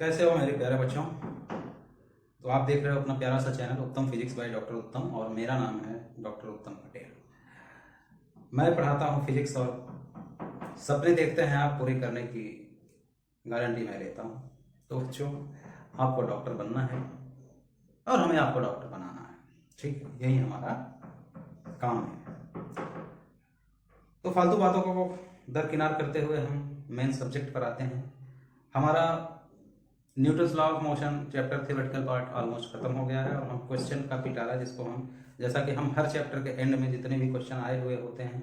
कैसे हो मेरे प्यारे बच्चों। तो आप देख रहे हो अपना प्यारा सा चैनल उत्तम फिजिक्स बाय डॉक्टर उत्तम और मेरा नाम है डॉक्टर उत्तम पटेल। मैं पढ़ाता हूँ फिजिक्स और सपने देखते हैं आप पूरे करने की गारंटी मैं लेता हूँ। तो बच्चों, आपको डॉक्टर बनना है और हमें आपको डॉक्टर बनाना है, ठीक है, यही हमारा काम है। तो फालतू बातों को दरकिनार करते हुए हम मेन सब्जेक्ट पर आते हैं। हमारा Newton's law of motion chapter theoretical part almost खत्म हो गया है और हम क्वेश्चन का पिटारा, जिसको हम, जैसा कि हम हर चैप्टर के एंड में जितने भी क्वेश्चन आए हुए होते हैं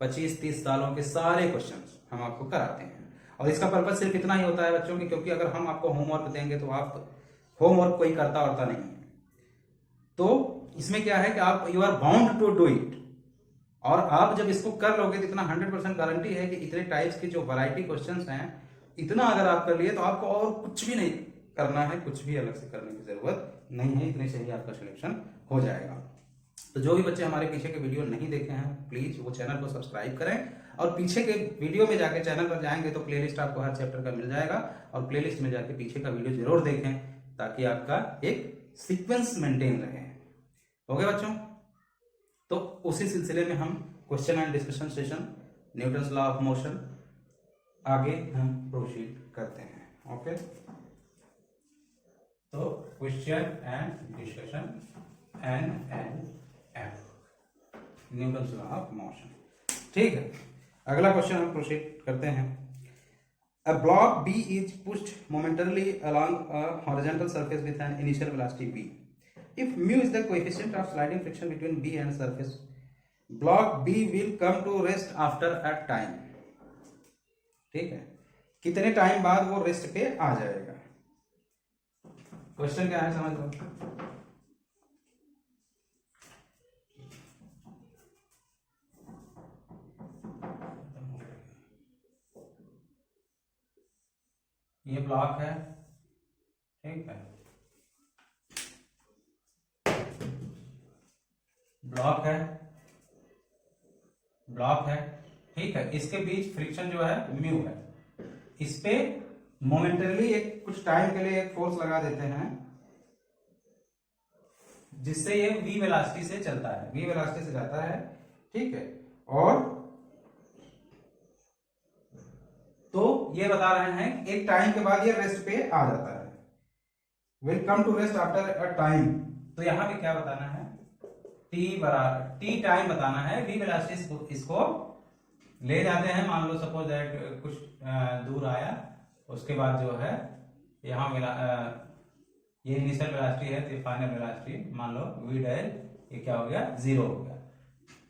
25-30 सालों के सारे क्वेश्चन हम आपको कराते हैं। और इसका पर्पज सिर्फ इतना ही होता है बच्चों की, क्योंकि अगर हम आपको होमवर्क देंगे तो आप होमवर्क कोई करता होता नहीं है। तो इसमें क्या है कि आप you are bound to do it, और आप जब इसको कर लोगे तो इतना 100% गारंटी है कि इतने टाइप्स की जो वैरायटी क्वेश्चंस हैं, इतना अगर आप कर लिए तो आपको और कुछ भी नहीं करना है, कुछ भी अलग से करने की जरूरत नहीं है, इतने से ही आपका सिलेक्शन हो जाएगा। तो जो भी बच्चे हमारे पीछे के वीडियो नहीं देखे हैं, प्लीज वो चैनल को सब्सक्राइब करें और पीछे के वीडियो में जाके चैनल पर जाएंगे तो प्लेलिस्ट आपको हर चैप्टर का मिल जाएगा, और प्लेलिस्ट में जाके पीछे का वीडियो जरूर देखें ताकि आपका एक सीक्वेंस मेंटेन रहे। ओके बच्चों, तो उसी सिलसिले में हम question and discussion session Newton's law of motion आगे हम प्रोसीड करते हैं। ओके, तो question and discussion on Newton's law of motion, ठीक है। अगला क्वेश्चन हम प्रोसीड करते हैं। A block B is pushed momentarily along a horizontal surface with an initial velocity v. If mu is the coefficient of sliding friction between B and surface, block B will come to rest after a time. ठीक है, कितने time बाद वो rest पे आ जाएगा। Question क्या है समझ लो। ये ब्लॉक है, ठीक है, ब्लॉक है, ठीक है। इसके बीच फ्रिक्शन जो है म्यू है। इस पे मोमेंटरली एक कुछ टाइम के लिए एक फोर्स लगा देते हैं जिससे ये v वेलोसिटी से चलता है, v वेलोसिटी से जाता है, ठीक है। और तो ये बता रहे हैं एक टाइम के बाद ये रेस्ट पे आ जाता है, will come to rest after a time. तो यहां पे क्या बताना है, t टाइम बताना है। v वेलोसिटी इसको ले जाते हैं, मान लो सपोज दैट कुछ दूर आया, उसके बाद जो है यहाँ ये इनिशियल वेलोसिटी है, तो फाइनल वेलोसिटी मान लो v डैश, ये क्या हो गया, 0 हो गया।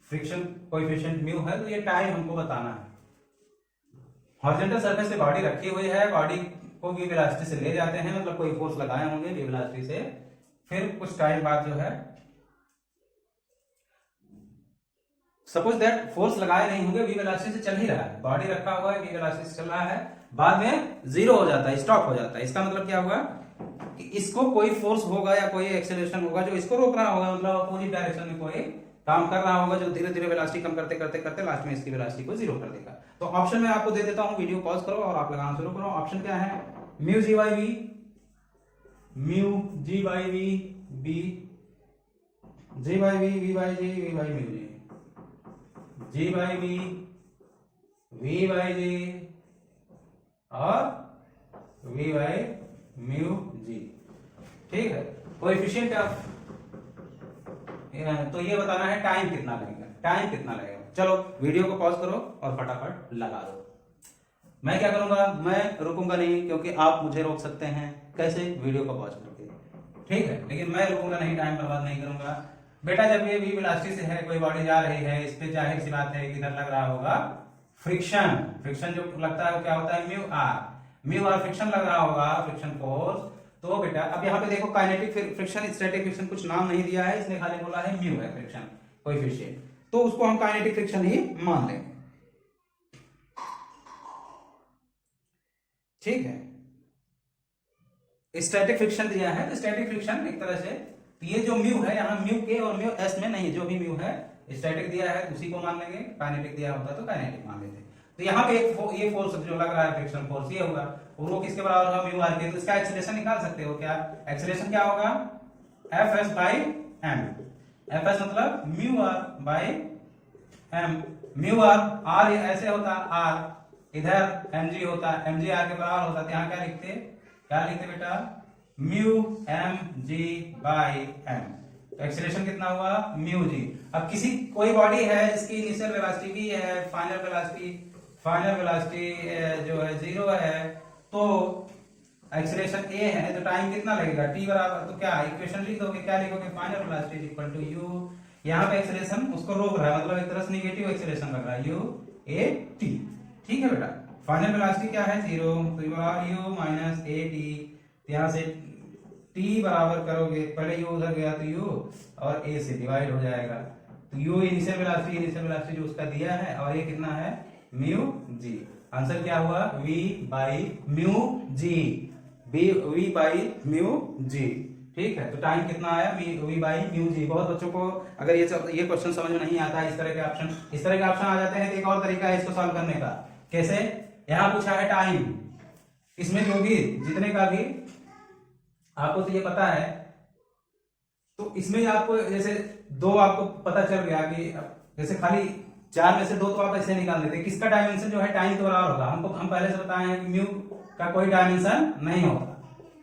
फ्रिक्शन कोएफिशिएंट म्यू है, तो ये टाइम हमको बताना है। हॉरिजॉन्टल सरफेस पे बॉडी रखी हुई है, बॉडी को v वेलोसिटी से ले जाते हैं, मतलब कोई फोर्स लगाए होंगे v वेलोसिटी से, फिर कुछ टाइम बाद जो है, सपोज दैट फोर्स लगाए नहीं होंगे, v वेलोसिटी से चल ही रहा है, बॉडी रखा हुआ है, v वेलोसिटी से चल रहा है, बाद में 0 हो जाता है, स्टॉप हो जाता है। इसका मतलब क्या हुआ कि इसको कोई फोर्स होगा या कोई एक्सेलरेशन होगा जो इसको रोक रहा होगा, मतलब अपोजिट डायरेक्शन में कोई काम कर रहा होगा जो धीरे धीरे वेलोसिटी कम करते करते करते लास्ट में इसकी वेलोसिटी को 0 कर देगा। तो ऑप्शन में आपको दे देता हूं, वीडियो पॉज करो और आप लगाना शुरू करो। ऑप्शन क्या है, mu g by v, mu g by v, b g by v, v by g, v by mu g, g by v, v by g और वी बाई म्यू जी, ठीक है। कोएफिशिएंट ऑफ, तो ये बताना है time कितना लगेगा। चलो वीडियो को पॉज करो और फटाफट लगा दो। मैं क्या करूंगा, मैं रुकूंगा नहीं, क्योंकि आप मुझे रोक सकते हैं, कैसे, वीडियो को पॉज करके, ठीक है, लेकिन मैं रुकूंगा नहीं, टाइम बर्बाद नहीं करूंगा। बेटा जब ये v वेलोसिटी से है, कोई बॉडी जा रही है, इस पे जाहिर सी बात है किधर लग रहा होगा, फ्रिक्शन जो लगता है वो क्या होता है, म्यू आर फ्रिक्शन लग रहा होगा, फ्रिक्शन फोर्स। तो बेटा अब यहाँ पे देखो, काइनेटिक फ्रिक्शन, स्टैटिक फ्रिक्शन कुछ नाम नहीं दिया है, इसने खाली बोला है म्यू है फ्रिक्शन कोएफिशिएंट, तो उसको हम काइनेटिक फ्रिक्शन ही मान लेंगे, ठीक है। स्टैटिक फ्रिक्शन दिया है, तो स्टैटिक फ्रिक्शन एक तरह से, ये जो म्यू है यहाँ म्यू के और म्यू एस में नहीं, जो भी म्यू है स्टैटिक दिया है उसी को मान लेंगे, काइनेटिक दिया होता तो काइनेटिक मान लेते। तो यहाँ पे ये फोर्स जो लग रहा है फ्रिक्शन फोर्स ये होगा, और वो किसके बराबर होगा, म्यू आर के। तो इसका एक्सीलरेशन निकाल सकते हो क्या, एक्सीलरेशन क्या होगा, f s by m. F s मतलब mu r by m. Mu r ऐसे होता आर, इधर एम जी होता, एम जी आर के बराबर होता, तो यहाँ क्या लिखते बेटा, mu M G by M. तो एक्सीलरेशन कितना हुआ, म्यू जी। अब कोई बॉडी है जिसकी इनिशियल वेलोसिटी भी है, फाइनल वेलोसिटी जो है 0 है, तो एक्सीलरेशन ए है, तो टाइम कितना लगेगा, टी बराबर, तो क्या इक्वेशन लिख दोगे, क्या लिखोगे, final velocity equal to U. यहाँ पे एक्सीलरेशन उसको रोक रहा है, मतलब एक तरह से निगेटिव एक्सीलरेशन लग रहा है, यू ए टी। ठीक है बेटा, फाइनल वेलोसिटी क्या है 0, तो यू माइनस ए टी। यहाँ से टी बराबर करोगे, पहले यू उधर गया तो यू और ए से डिवाइड हो जाएगा, तो यू इनिशियल वेलोसिटी जो उसका दिया है, और ये कितना है, म्यू जी। आंसर क्या हुआ, v by mu g, v by mu g. ठीक है, तो टाइम कितना आया, v बाई म्यू जी। बहुत बच्चों को अगर ये क्वेश्चन समझ में नहीं आता, इस तरह के ऑप्शन आ जाते हैं, तो एक और तरीका है इसको सॉल्व करने का। कैसे, यहाँ पूछा है टाइम, इसमें जो भी जितने का भी आपको तो ये पता है, तो इसमें आपको जैसे दो आपको पता चल गया कि जैसे खाली 4 में से 2 तो आप ऐसे निकाल देते, किसका डायमेंशन जो है टाइम के बराबर होगा। हम पहले से बताए हैं कि म्यू का कोई डायमेंशन नहीं होता,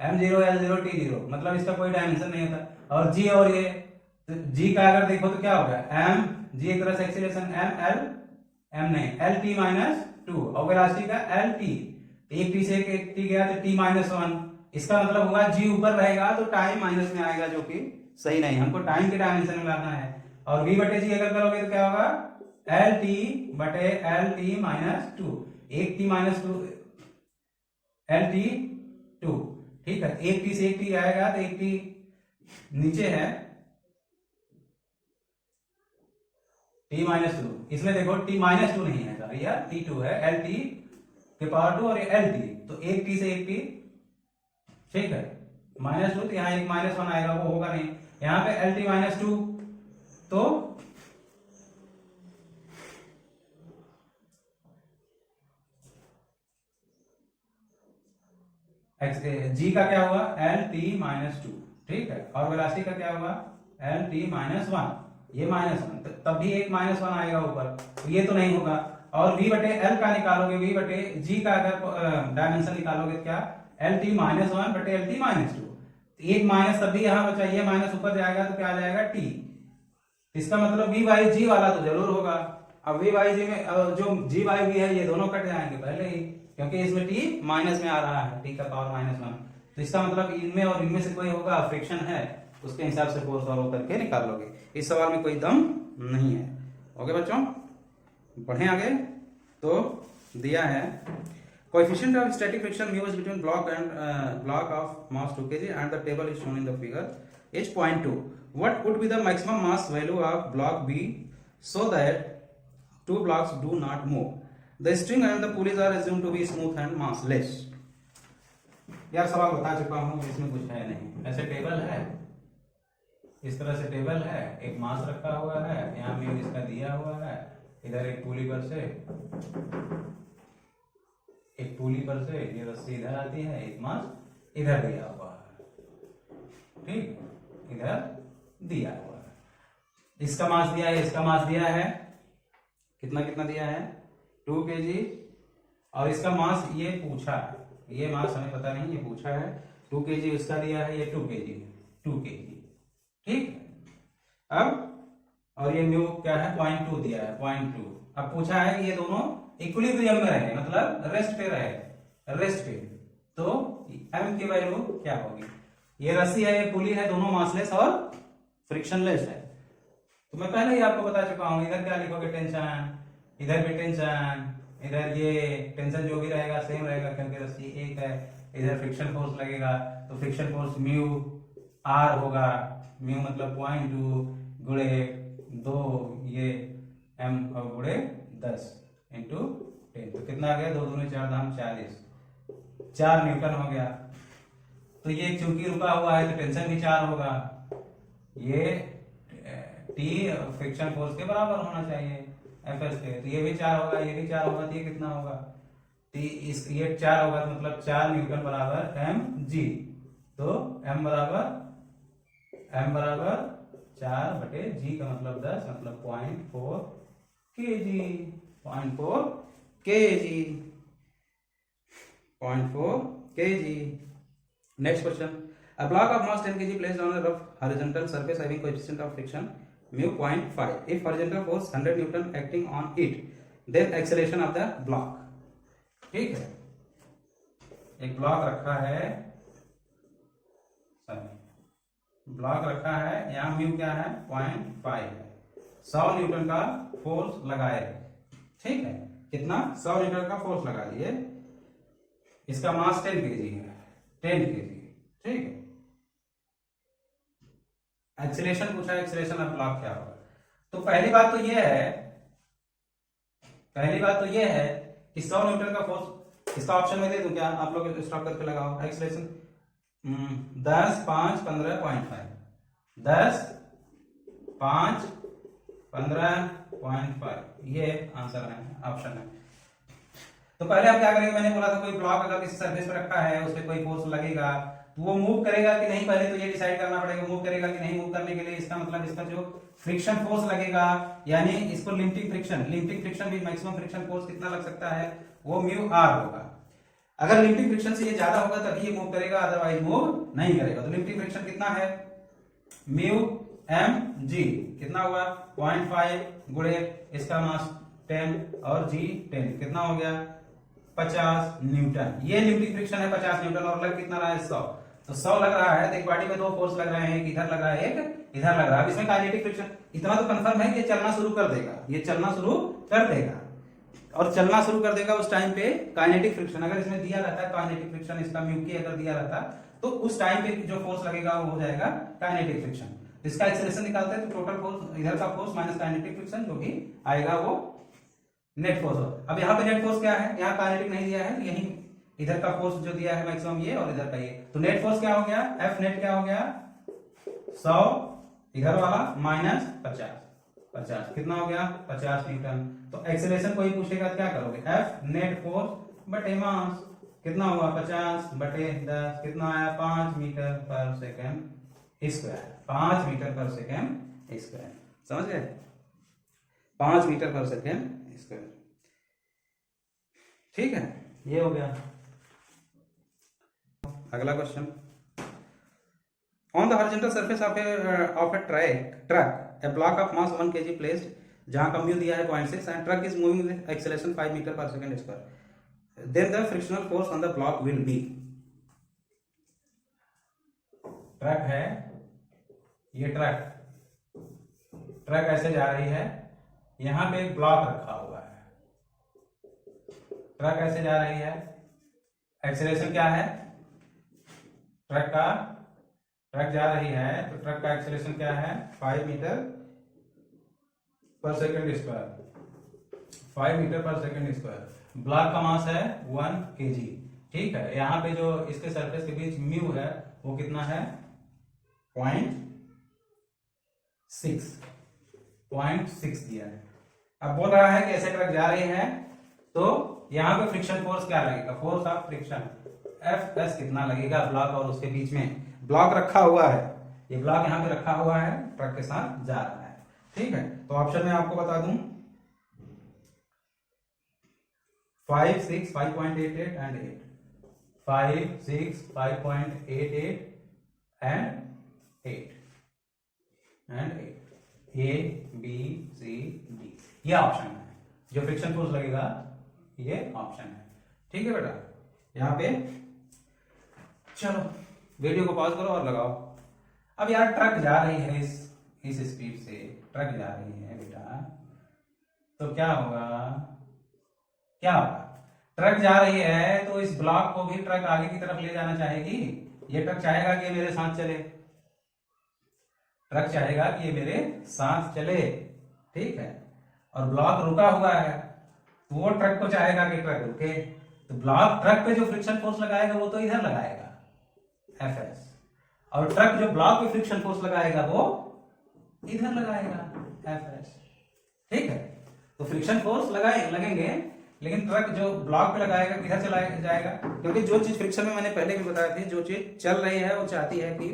m0 l0 t0, मतलब इसका कोई डायमेंशन नहीं होता। और g और ये, तो g का अगर देखो तो क्या होगा, m g एक तरह से एक्सीलरेशन l t माइनस 2, और वेलोसिटी का l t, एक t से एक t गया तो t माइनस 1, इसका मतलब हुआ g ऊपर रहेगा तो टाइम माइनस में आएगा, जो कि सही नहीं, हमको टाइम के डायमेंशन में लाना है। और v बटे g अगर करोगे तो क्या होगा, एल टी बटे एल टी माइनस 2, एक टी माइनस 2 एल टी 2। ठीक है, एक टी से एक टी आएगा तो एक टी नीचे है, टी माइनस 2, इसमें देखो टी माइनस 2 नहीं है सर, यह t2 है, एल टी के पावर 2 और एल टी, तो एक टी से एक टी, ठीक है, माइनस 2, तो यहाँ एक माइनस 1 आएगा, वो होगा नहीं। यहाँ पे एल टी माइनस 2, तो जी का क्या हुआ, एल टी माइनस 2, ठीक है, और वेलोसिटी का क्या हुआ, एल टी माइनस 1, ये माइनस 1, तब भी एक माइनस 1 आएगा ऊपर, तो ये तो नहीं होगा। और v बटे एल का निकालोगे, v बटे g का अगर डायमेंशन निकालोगे, क्या, एल टी माइनस 1 बटे एल टी माइनस 2, एक माइनस तब भी यहाँ बचा, ये माइनस ऊपर जाएगा तो क्या आ जाएगा, t। इसका मतलब v बाई g वाला तो जरूर होगा। अब v बाई g में जो g बाई v है, ये दोनों कट जाएंगे पहले ही, क्योंकि इसमें t माइनस में आ रहा है, t का पावर माइनस 1, तो इसका मतलब इनमें और इनमें से कोई होगा, फ्रिक्शन है, उसके हिसाब से फोर्स सॉल्व करके निकाल लोगे। इस सवाल में कोई दम नहीं है। ओके बच्चों, बढ़े आगे। तो दिया है coefficient of static friction mu is between block of mass 2 kg and the table is shown in the figure is 0.2. What would be the maximum mass value of block B so that two blocks do not move? The string and the pulleys are assumed to be smooth and massless. यार सवाल बता चुका हूँ, इसमें कुछ है नहीं। ऐसे टेबल है, इस तरह से टेबल है, एक मास रखा हुआ है, यहाँ म्यू इसका दिया हुआ है, इधर एक पुली पर से ये रस्सी इधर आती है, एक मास इधर दिया हुआ है, ठीक, इधर दिया हुआ है, इसका मास दिया है, इसका मास दिया है, कितना कितना दिया है, 2 kg, और इसका मास ये पूछा है, ये मास हमें पता नहीं, ये पूछा है 2 kg इसका दिया है, ये 2 kg, ठीक। अब और ये म्यू क्या है, 0.2 दिया है, 0.2। अब पूछा है कि ये दोनों इक्विलिब्रियम में रहे, मतलब रेस्ट पे, तो m की वैल्यू क्या होगी, ये रस्सी है, ये पुली है, दोनों मासलेस और फ्रिक्शनलेस है। तो मैं पहले ही आपको बता चुका हूं, इधर क्या लिखोगे, टेंशन, इधर भी टेंशन, इधर ये टेंशन जो भी रहेगा सेम रहेगा, क्योंकि रस्सी एक है, इधर फ्रिक्शन फोर्स लगेगा, तो फ्रिक्शन फोर्स म्यू आर होगा, म्यू मतलब 0.2 गुणे 2 ये m और गुणे 10 इंटू 10, तो कितना आ गया, 2 दूनी 4 दाम 40, 4 न्यूटन हो गया। तो ये चूंकि रुका हुआ है तो टेंशन भी 4 होगा, ये टी फ्रिक्शन फोर्स के बराबर होना चाहिए, एफ एस पे, तो ये भी 4 होगा, ये भी 4 होगा, तो ये कितना होगा, तो ये 4 होगा, तो मतलब 4 न्यूटन बराबर एम जी। तो एम बराबर 4/g का मतलब 10, मतलब 0.4 kg, 0.4 kg, 0.4 kg। Next question, a block of mass 10 kg placed on a rough horizontal surface having coefficient of friction mu 0.5, if horizontal force 100 newton acting on it, then acceleration of the block। ठीक है, एक block रखा है, block रखा है, यहाँ mu क्या है 0.5 है, 100 न्यूटन का फोर्स लगाए, ठीक है, कितना 100 न्यूटन का फोर्स लगा दिए, इसका मास 10 kg है, 10 kg, ठीक है। एक्सीलरेशन पूछा है, एक्सीलरेशन ऑफ ब्लॉक क्या होगा, तो पहली बात तो यह है कि 100 न्यूटन का फोर्स, इसका ऑप्शन में दे दूं क्या, आप लोग स्टॉप करके लगाओ, एक्सीलरेशन 10 5 15.5, 10 5 15.5, ये आंसर है, ऑप्शन है। तो पहले आप क्या करेंगे, मैंने बोला था कोई ब्लॉक अगर किसी सरफेस पे रखा है, उस पर कोई फोर्स लगेगा, तो वो मूव करेगा कि नहीं, पहले तो ये डिसाइड करना पड़ेगा, मूव करेगा कि नहीं। मूव करने के लिए इसका मतलब इसका जो फ्रिक्शन फोर्स लगेगा, यानी इसको लिमिटिंग फ्रिक्शन भी, मैक्सिमम फ्रिक्शन फोर्स कितना लग सकता है, वो म्यू आर होगा। अगर लिमिटिंग फ्रिक्शन से ये ज्यादा होगा तभी ये मूव करेगा, अदरवाइज मूव नहीं करेगा। तो लिमिटिंग फ्रिक्शन कितना है, म्यू एम जी, कितना हुआ 0.5 गुणे इसका मास 10 और जी 10, कितना हो गया 50 न्यूटन। ये लिमिटिंग फ्रिक्शन है 50 न्यूटन, और लग कितना रहा है 100, तो 100 लग रहा है, तो एक बॉडी में दो फोर्स लग रहे हैं, एक इधर लग रहा है, एक इधर लग रहा है। अब इसमें काइनेटिक फ्रिक्शन इतना तो कंफर्म है कि ये चलना शुरू कर देगा, ये चलना शुरू कर देगा, और चलना शुरू कर देगा उस टाइम पे काइनेटिक फ्रिक्शन, अगर इसमें दिया रहता है काइनेटिक फ्रिक्शन, इसका म्यू के अगर दिया रहता तो उस टाइम पे जो फोर्स लगेगा वो हो जाएगा काइनेटिक फ्रिक्शन। इसका एक्सेलरेशन निकालते हैं तो टोटल फोर्स, इधर का फोर्स माइनस काइनेटिक फ्रिक्शन, जो भी आएगा वो नेट फोर्स हो। अब यहाँ पे नेट फोर्स क्या है, यहाँ काइनेटिक नहीं दिया है, यही इधर का फोर्स जो दिया है मैक्सिमम ये, और इधर का ये, तो नेट फोर्स क्या हो गया, एफ नेट क्या हो गया 100 इधर वाला माइनस 50, कितना हो गया 50 न्यूटन। तो एक्सेलरेशन कोई पूछेगा क्या करोगे, एफ नेट फोर्स बटे मास, कितना हुआ 50 बटे 10, कितना आया 5 मीटर पर सेकेंड स्क्वायर, 5 मीटर पर सेकेंड स्क्वायर, समझ गए, 5 मीटर पर सेकेंड स्क्वायर, ठीक है, ये हो गया। अगला question, on the horizontal surface of a truck a block of mass 1 kg placed, जहां का म्यू दिया है 0.6 and truck is moving with acceleration 5 metre per second square, then the frictional force on the block will be. Truck है, ये truck ऐसे जा रही है, यहां पे एक ब्लॉक रखा हुआ है, ट्रक ऐसे जा रही है, एक्सेलरेशन क्या है ट्रक जा रही है, तो ट्रक का एक्सेलरेशन क्या है 5 metre per second square, 5 metre per second square. Block का मास है 1 kg, ठीक है। यहाँ पे जो इसके सरफेस के बीच म्यू है वो कितना है 0.6 दिया है। अब बोल रहा है कि ऐसे ट्रक जा रही है, तो यहाँ पे फ्रिक्शन फोर्स क्या लगेगा, force of friction F S कितना लगेगा ब्लॉक और उसके बीच में। ब्लॉक रखा हुआ है, ये ब्लॉक यहाँ पे रखा हुआ है, ट्रक के साथ जा रहा है, ठीक है। तो ऑप्शन में आपको बता दूं 5 6 5.88 and 8, 5 6 5.88 and 8 A B C D, ये ऑप्शन है, जो फ्रिक्शन फोर्स लगेगा ये ऑप्शन है, ठीक है बेटा। यहाँ पे चलो वीडियो को पॉज करो और लगाओ। अब यार ट्रक जा रही है इस स्पीड से, ट्रक जा रही है बेटा, तो क्या होगा ट्रक जा रही है तो इस ब्लॉक को भी ट्रक आगे की तरफ ले जाना चाहेगी। ये ट्रक चाहेगा कि ये मेरे साथ चले, ट्रक चाहेगा कि ये मेरे साथ चले, ठीक है। और ब्लॉक रुका हुआ है, तो वो ट्रक को चाहेगा कि ट्रक रुके, तो ब्लॉक ट्रक पे जो फ्रिक्शन फोर्स लगाएगा वो तो इधर लगाएगा एफ एस, और ट्रक जो ब्लॉक पे फ्रिक्शन फोर्स लगाएगा वो इधर लगाएगा एफ एस, ठीक है। तो फ्रिक्शन फोर्स लगेंगे, लेकिन ट्रक जो ब्लॉक पे लगाएगा किधर चला जाएगा, क्योंकि जो चीज फ्रिक्शन में मैंने पहले भी बताया थी, जो चीज चल रही है वो चाहती है कि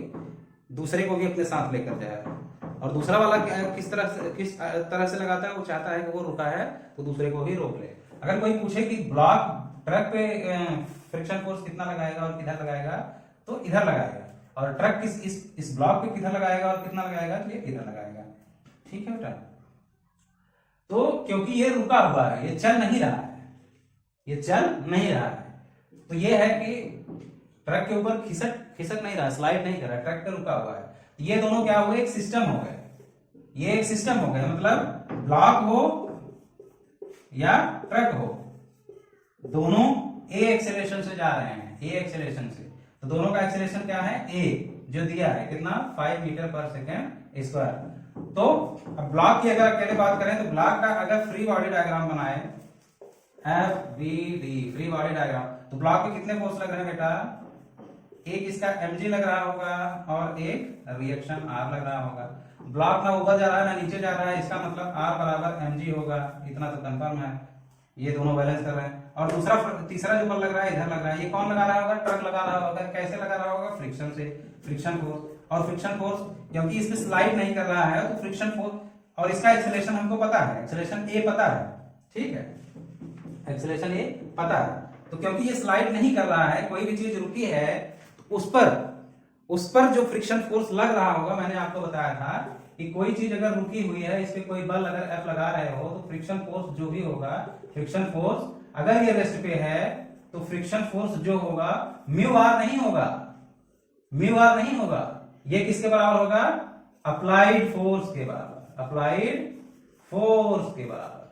दूसरे को भी अपने साथ लेकर जाए, और दूसरा वाला किस तरह से लगाता है, वो चाहता है कि वो रुका है तो दूसरे को भी रोक ले। अगर कोई पूछे कि ब्लॉक ट्रक पे फ्रिक्शन फोर्स कितना लगाएगा और किधर लगाएगा, तो इधर लगाएगा, और ट्रक इस ब्लॉक पे किधर लगाएगा और कितना लगाएगा, तो ये इधर लगाएगा। ठीक है बेटा। तो क्योंकि ये रुका हुआ है, ये चल नहीं रहा है, ये चल नहीं रहा है, तो ये है कि ट्रक के ऊपर खिसक नहीं रहा, स्लाइड नहीं कर रहा, ट्रक पे रुका हुआ है। ये दोनों क्या हो गए, एक सिस्टम हो गए, ये एक सिस्टम हो गया, मतलब ब्लॉक हो या ट्रक हो, दोनों ए एक्सेलरेशन से जा रहे हैं, ए एक्सेलरेशन से। तो दोनों का एक्सेलरेशन क्या है, ए जो दिया है कितना, 5 मीटर पर सेकेंड स्क्वायर। तो अब ब्लॉक की अगर अकेले बात करें तो ब्लॉक का अगर फ्री बॉडी डायग्राम बनाए, FBD फ्री बॉडी डायग्राम, तो ब्लॉक पे कितने फोर्स लग रहे हैं बेटा, एक इसका mg लग रहा होगा और एक रिएक्शन R लग रहा होगा। ब्लॉक ना ऊपर जा रहा है ना नीचे जा रहा है, इसका मतलब R बराबर mg होगा, इतना तो कंफर्म है, ये दोनों बैलेंस कर रहे हैं। और तीसरा जो बल लग रहा है इधर लग रहा है, ये कौन लगा रहा होगा, ट्रक लगा रहा होगा। कैसे लगा रहा होगा, फ्रिक्शन से, फ्रिक्शन फोर्स। और फ्रिक्शन फोर्स क्योंकि इसमें स्लाइड नहीं कर रहा है, तो फ्रिक्शन फोर्स, और इसका एक्सेलरेशन हमको पता है, एक्सेलरेशन ए पता है, ठीक है, एक्सेलरेशन ए पता है। तो क्योंकि ये स्लाइड नहीं कर रहा है, कोई भी चीज रुकी है, तो उस पर जो फ्रिक्शन फोर्स लग रहा होगा, मैंने आपको बताया था कि कोई चीज अगर रुकी हुई है, इस पे कोई बल अगर F लगा रहे हो, तो फ्रिक्शन फोर्स जो भी होगा, फ्रिक्शन फोर्स अगर ये रेस्ट पे है, तो फ्रिक्शन फोर्स जो होगा म्यू आर नहीं होगा, म्यू आर नहीं होगा, ये किसके बराबर होगा, अप्लाइड फोर्स के बराबर, अप्लाइड फोर्स के बराबर,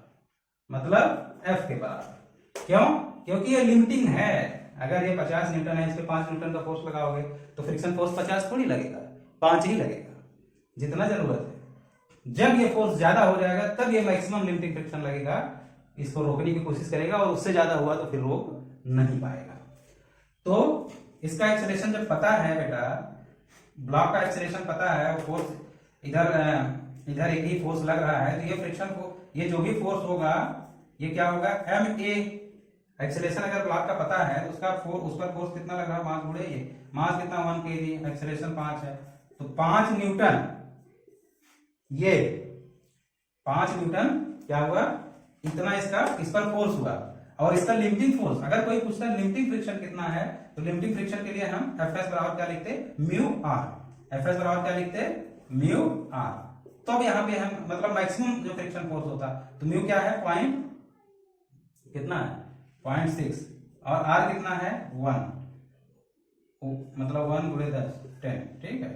मतलब F के बराबर। क्यों, क्योंकि ये लिमिटिंग है। अगर ये 50 न्यूटन है, इस पे 5 न्यूटन का फोर्स लगाओगे, तो फ्रिक्शन फोर्स 50 थोड़ी लगेगा, 5 ही लगेगा, जितना जरूरत है। जब ये फोर्स ज्यादा हो जाएगा, तब ये मैक्सिमम लिमिटिंग फ्रिक्शन लगेगा, इसको रोकने की कोशिश करेगा, और उससे ज्यादा हुआ तो फिर रोक नहीं पाएगा। तो इसका एक्सेलरेशन जब पता है बेटा, ब्लॉक का एक्सेलरेशन पता है, वो फोर्स इधर एक ही फोर्स लग रहा है, तो ये फ्रिक्शन को, ये जो भी फोर्स होगा, ये क्या होगा, ma। एक्सेलरेशन अगर ब्लॉक का पता है, तो उस पर फोर्स कितना लग रहा है, मास गुणे ये, मास कितना 1 kg, एक्सेलरेशन 5 है, तो 5 न्यूटन, ये 5 न्यूटन क्या हुआ, इतना इस पर फोर्स हुआ। और इसका लिमिटिंग फोर्स, अगर कोई पूछता है लिमिटिंग फ्रिक्शन कितना है, तो लिमिटिंग फ्रिक्शन के लिए हम Fs बराबर क्या लिखते, म्यू आर, Fs बराबर क्या लिखते, म्यू आर। तो अब यहाँ पे हम मतलब मैक्सिमम जो फ्रिक्शन फोर्स होता, तो म्यू क्या है, पॉइंट कितना है, 0.6, और आर कितना है, 1, मतलब 1 गुणे 10, 10, ठीक है,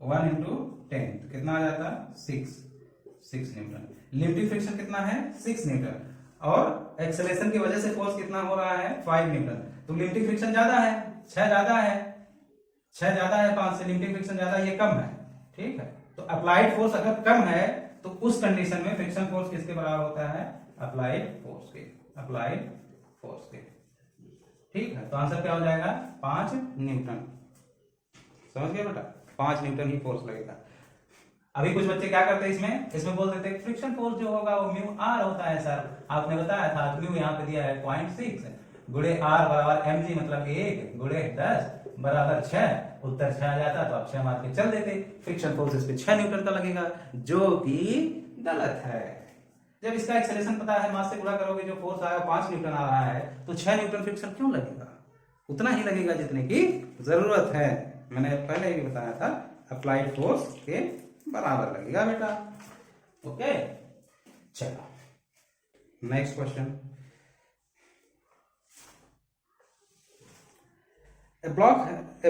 1 into 10, तो कितना आ जाता है, 6 न्यूटन। लिमिटिंग फ्रिक्शन कितना है, 6 न्यूटन, और एक्सेलरेशन की वजह से फोर्स कितना हो रहा है, 5 न्यूटन। तो लिमिटिंग फ्रिक्शन ज्यादा है, 6 ज्यादा है, 6 ज्यादा है 5 से, लिमिटिंग फ्रिक्शन ज्यादा, ये कम है, ठीक है। तो अप्लाइड फोर्स अगर कम है, तो उस कंडीशन में फ्रिक्शन फोर्स किसके बराबर होता है, अप्लाइड फोर्स के, अप्लाइड फोर्स के, ठीक है। तो आंसर क्या हो जाएगा, 5 न्यूटन। समझ गए बेटा, 5 न्यूटन ही फोर्स लगेगा। अभी कुछ बच्चे क्या करते हैं, इसमें बोल देते हैं फ्रिक्शन फोर्स जो होगा वो म्यू आर होता है सर, आपने बताया था, म्यू यहाँ पे दिया है 0.6 गुणे आर बराबर mg, मतलब 1 गुणे 10 बराबर 6, उत्तर 6 आ जाता, तो आप 6 मार के चल देते। फ्रिक्शन फोर्स इस पे 6 न्यूटन का लगेगा, जो कि गलत है। जब इसका एक्सेलरेशन पता है, मास से गुणा करोगे, जो फोर्स आया 5 न्यूटन आ रहा है, तो 6 न्यूटन फ्रिक्शन क्यों लगेगा, उतना ही लगेगा जितने की जरूरत है। मैंने पहले ही बताया था, अप्लाइड फोर्स के बराबर लगेगा बेटा, ओके। चलो next question. A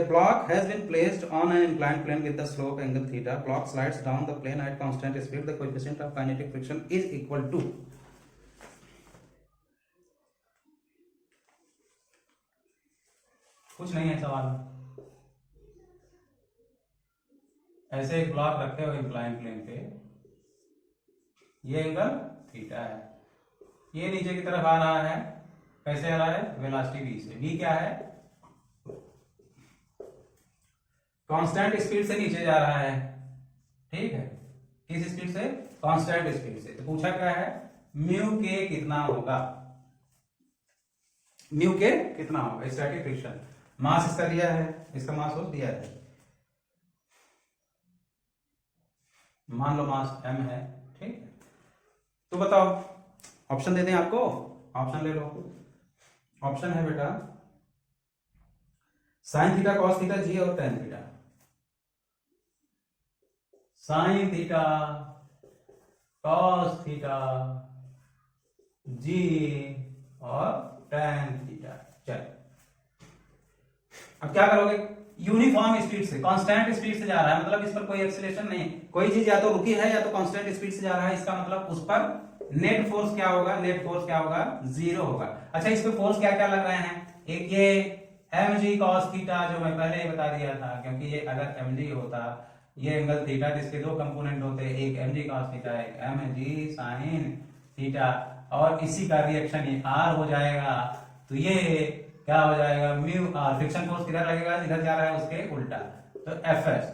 block has been placed on an inclined plane with the slope angle theta. Block slides down the plane at constant speed. The coefficient of kinetic friction is equal to. कुछ नहीं है सवाल। ऐसे एक block रखे हो incline plane पे, ये एंगल थीटा है, ये नीचे की तरफ आ रहा है, कैसे आ रहा है, वेलोसिटी v से। v क्या है, कांस्टेंट स्पीड से नीचे जा रहा है, ठीक है, किस स्पीड से, कांस्टेंट स्पीड से। तो पूछा क्या है, म्यू के कितना होगा, म्यू के कितना होगा, स्टैटिक फ्रिक्शन। मास इसका दिया है, इसका मास हो दिया है, मान लो मास m है, ठीक है। तो बताओ, ऑप्शन दे दें आपको, ऑप्शन ले लो। ऑप्शन है बेटा sine theta, cos theta, g और tan theta. Sine theta, cos theta, g और टेन थीटा। चल अब क्या करोगे, यूनिफॉर्म स्पीड से, कांस्टेंट स्पीड से जा रहा है, मतलब इस पर कोई एक्सीलरेशन नहीं, कोई चीज या तो रुकी है या तो कांस्टेंट स्पीड से जा रहा है, इसका मतलब उस पर नेट फोर्स क्या होगा, नेट फोर्स क्या होगा, जीरो होगा। अच्छा, इस पे फोर्स क्या क्या लग रहे हैं, एक ये mg cos थीटा जो मैं पहले ही बता दिया था, क्योंकि ये अगर mg होता, ये एंगल थीटा जिसके दो कंपोनेंट होते, एक mg cos थीटा, एक mg sin थीटा, और इसी का रिएक्शन ये r हो जाएगा, तो ये क्या हो जाएगा, म्यू r। फ्रिक्शन फोर्स किधर लगेगा, इधर जा रहा है उसके उल्टा, तो fs,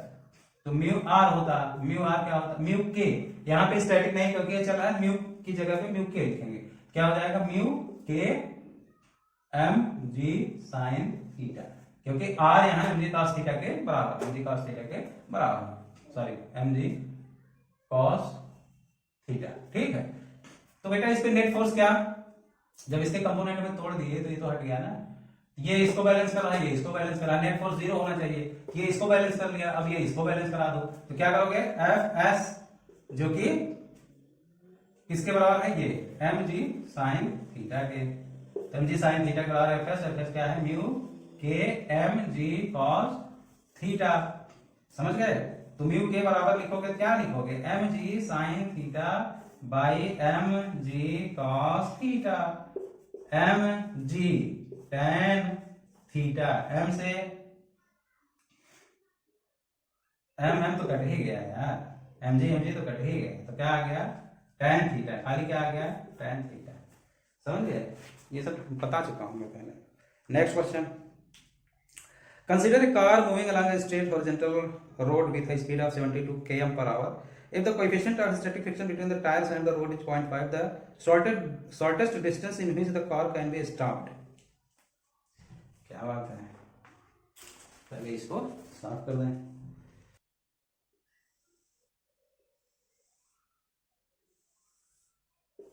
तो म्यू r होता, म्यू r क्या होता, म्यू k। यहाँ पे स्टैटिक नहीं क्योंकि ये चल रहा है, म्यू की जगह पे म्यू k लिखेंगे, क्या हो जाएगा, mu k mg sin theta, क्योंकि r यहाँ mg cos थीटा के बराबर, mg cos थीटा के बराबर, सॉरी mg cos थीटा, ठीक है। तो बेटा इस पे नेट फोर्स क्या, जब इसके कंपोनेंट में तोड़ दिए तो ये तो हट गया ना, ये इसको बैलेंस कर रहा है, ये इसको बैलेंस कर रहा है, नेट फोर्स जीरो होना चाहिए, ये इसको बैलेंस कर लिया, अब ये इसको बैलेंस करा दो, तो क्या करोगे, एफ एस जो कि किसके बराबर है, ये mg sin थीटा के, mg sin थीटा के बराबर एफ एस क्या है, म्यू के mg cos थीटा, समझ गए। तो म्यू के बराबर लिखोगे, क्या लिखोगे, mg sin theta by mg cos theta, mg tan theta, m से m तो कट ही गया यार, mg तो कट ही गया, तो क्या आ गया, tan थीटा, खाली क्या आ गया, tan थीटा, समझ गए। ये सब बता चुका हूं मैं पहले। Next question, consider a car moving along a straight horizontal road with a speed of 72 km per hour. If the coefficient of static friction between the tires and the road is 0.5, the shortest distance in which the car can be stopped. क्या बात है, पहले इसको साफ कर दें।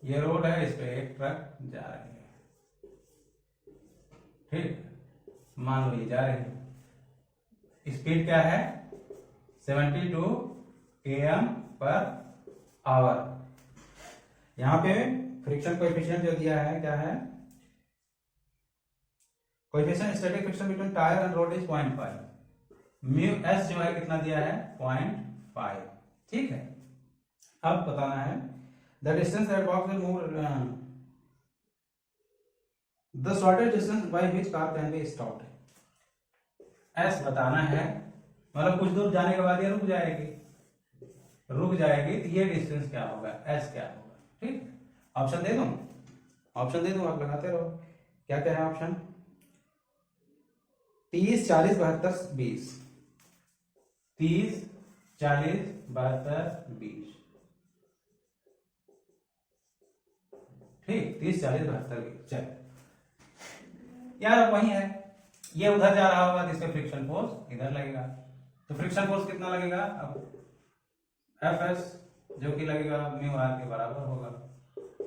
ये road है, इस पे एक ट्रक जा रही है, ठीक, मान लो ये जा रही है, स्पीड क्या है 72 km पर आवर। यहां पे फ्रिक्शन कोएफिशिएंट जो दिया है क्या है, coefficient static friction between tyre and road is 0.5, mu S जो है कितना दिया है 0.5, ठीक है। अब बताना है the distance that box will move, the shortest distance by which car can be stopped. S बताना है, मतलब कुछ दूर जाने के बाद ये रुक जाएगी, तो ये डिस्टेंस क्या होगा, S क्या होगा, ठीक। ऑप्शन दे दूं, आप लगाते रहो, क्या क्या है ऑप्शन, 30 40 72 20, 30 40 72 20, ठीक, 30 40 72 चल यार, वही है, ये उधर जा रहा होगा, इसका फ्रिक्शन फोर्स इधर लगेगा, तो फ्रिक्शन फोर्स कितना लगेगा, अब एफ एस जो कि लगेगा म्यू आर के बराबर होगा,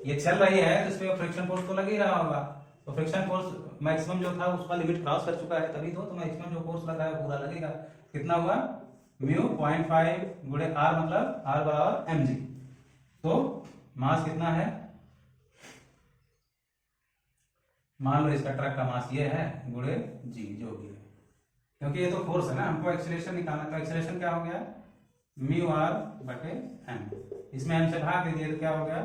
ये चल रही है तो इसमें फ्रिक्शन फोर्स तो लग ही रहा होगा, तो फ्रिक्शन फोर्स मैक्सिमम जो था उसका लिमिट क्रॉस कर चुका है, तभी तो मैक्सिमम जो फोर्स लग रहा है पूरा लगेगा, कितना हुआ, म्यू 0.5 गुणे आर, मतलब आर बराबर mg, तो मास कितना है, मान लो इसका ट्रक का मास ये है गुणे जी जो भी है, क्योंकि ये तो फोर्स है ना, हमको एक्सीलरेशन निकालना, तो एक्सीलरेशन क्या हो गया, म्यू आर बटे एम, इसमें एम से भाग दे दिए तो क्या हो गया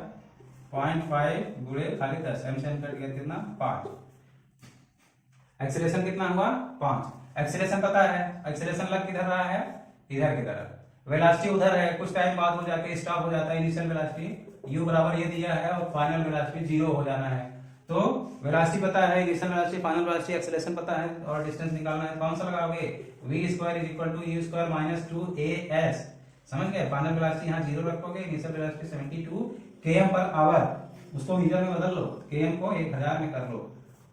0.5 गुणे खाली 10, एम से एम कट गया कितना 5, एक्सीलरेशन कितना हुआ 5, एक्सीलरेशन पता है, एक्सीलरेशन लग किधर रहा है, इधर की तरफ, वेलोसिटी उधर है, कुछ टाइम बाद हो जाके स्टॉप हो जाता है, इनिशियल वेलोसिटी u बराबर ये दिया है और फाइनल वेलोसिटी 0 हो जाना है, तो वेलोसिटी पता है, initial velocity, final velocity, acceleration पता है और डिस्टेंस निकालना है, कौन सा लगाओगे, v square is equal to u square minus 2as, समझ गए। फाइनल वेलोसिटी यहाँ 0 रखोगे, initial velocity 72 km per hour, उसको मीटर में बदल लो, km को 1000 में कर लो,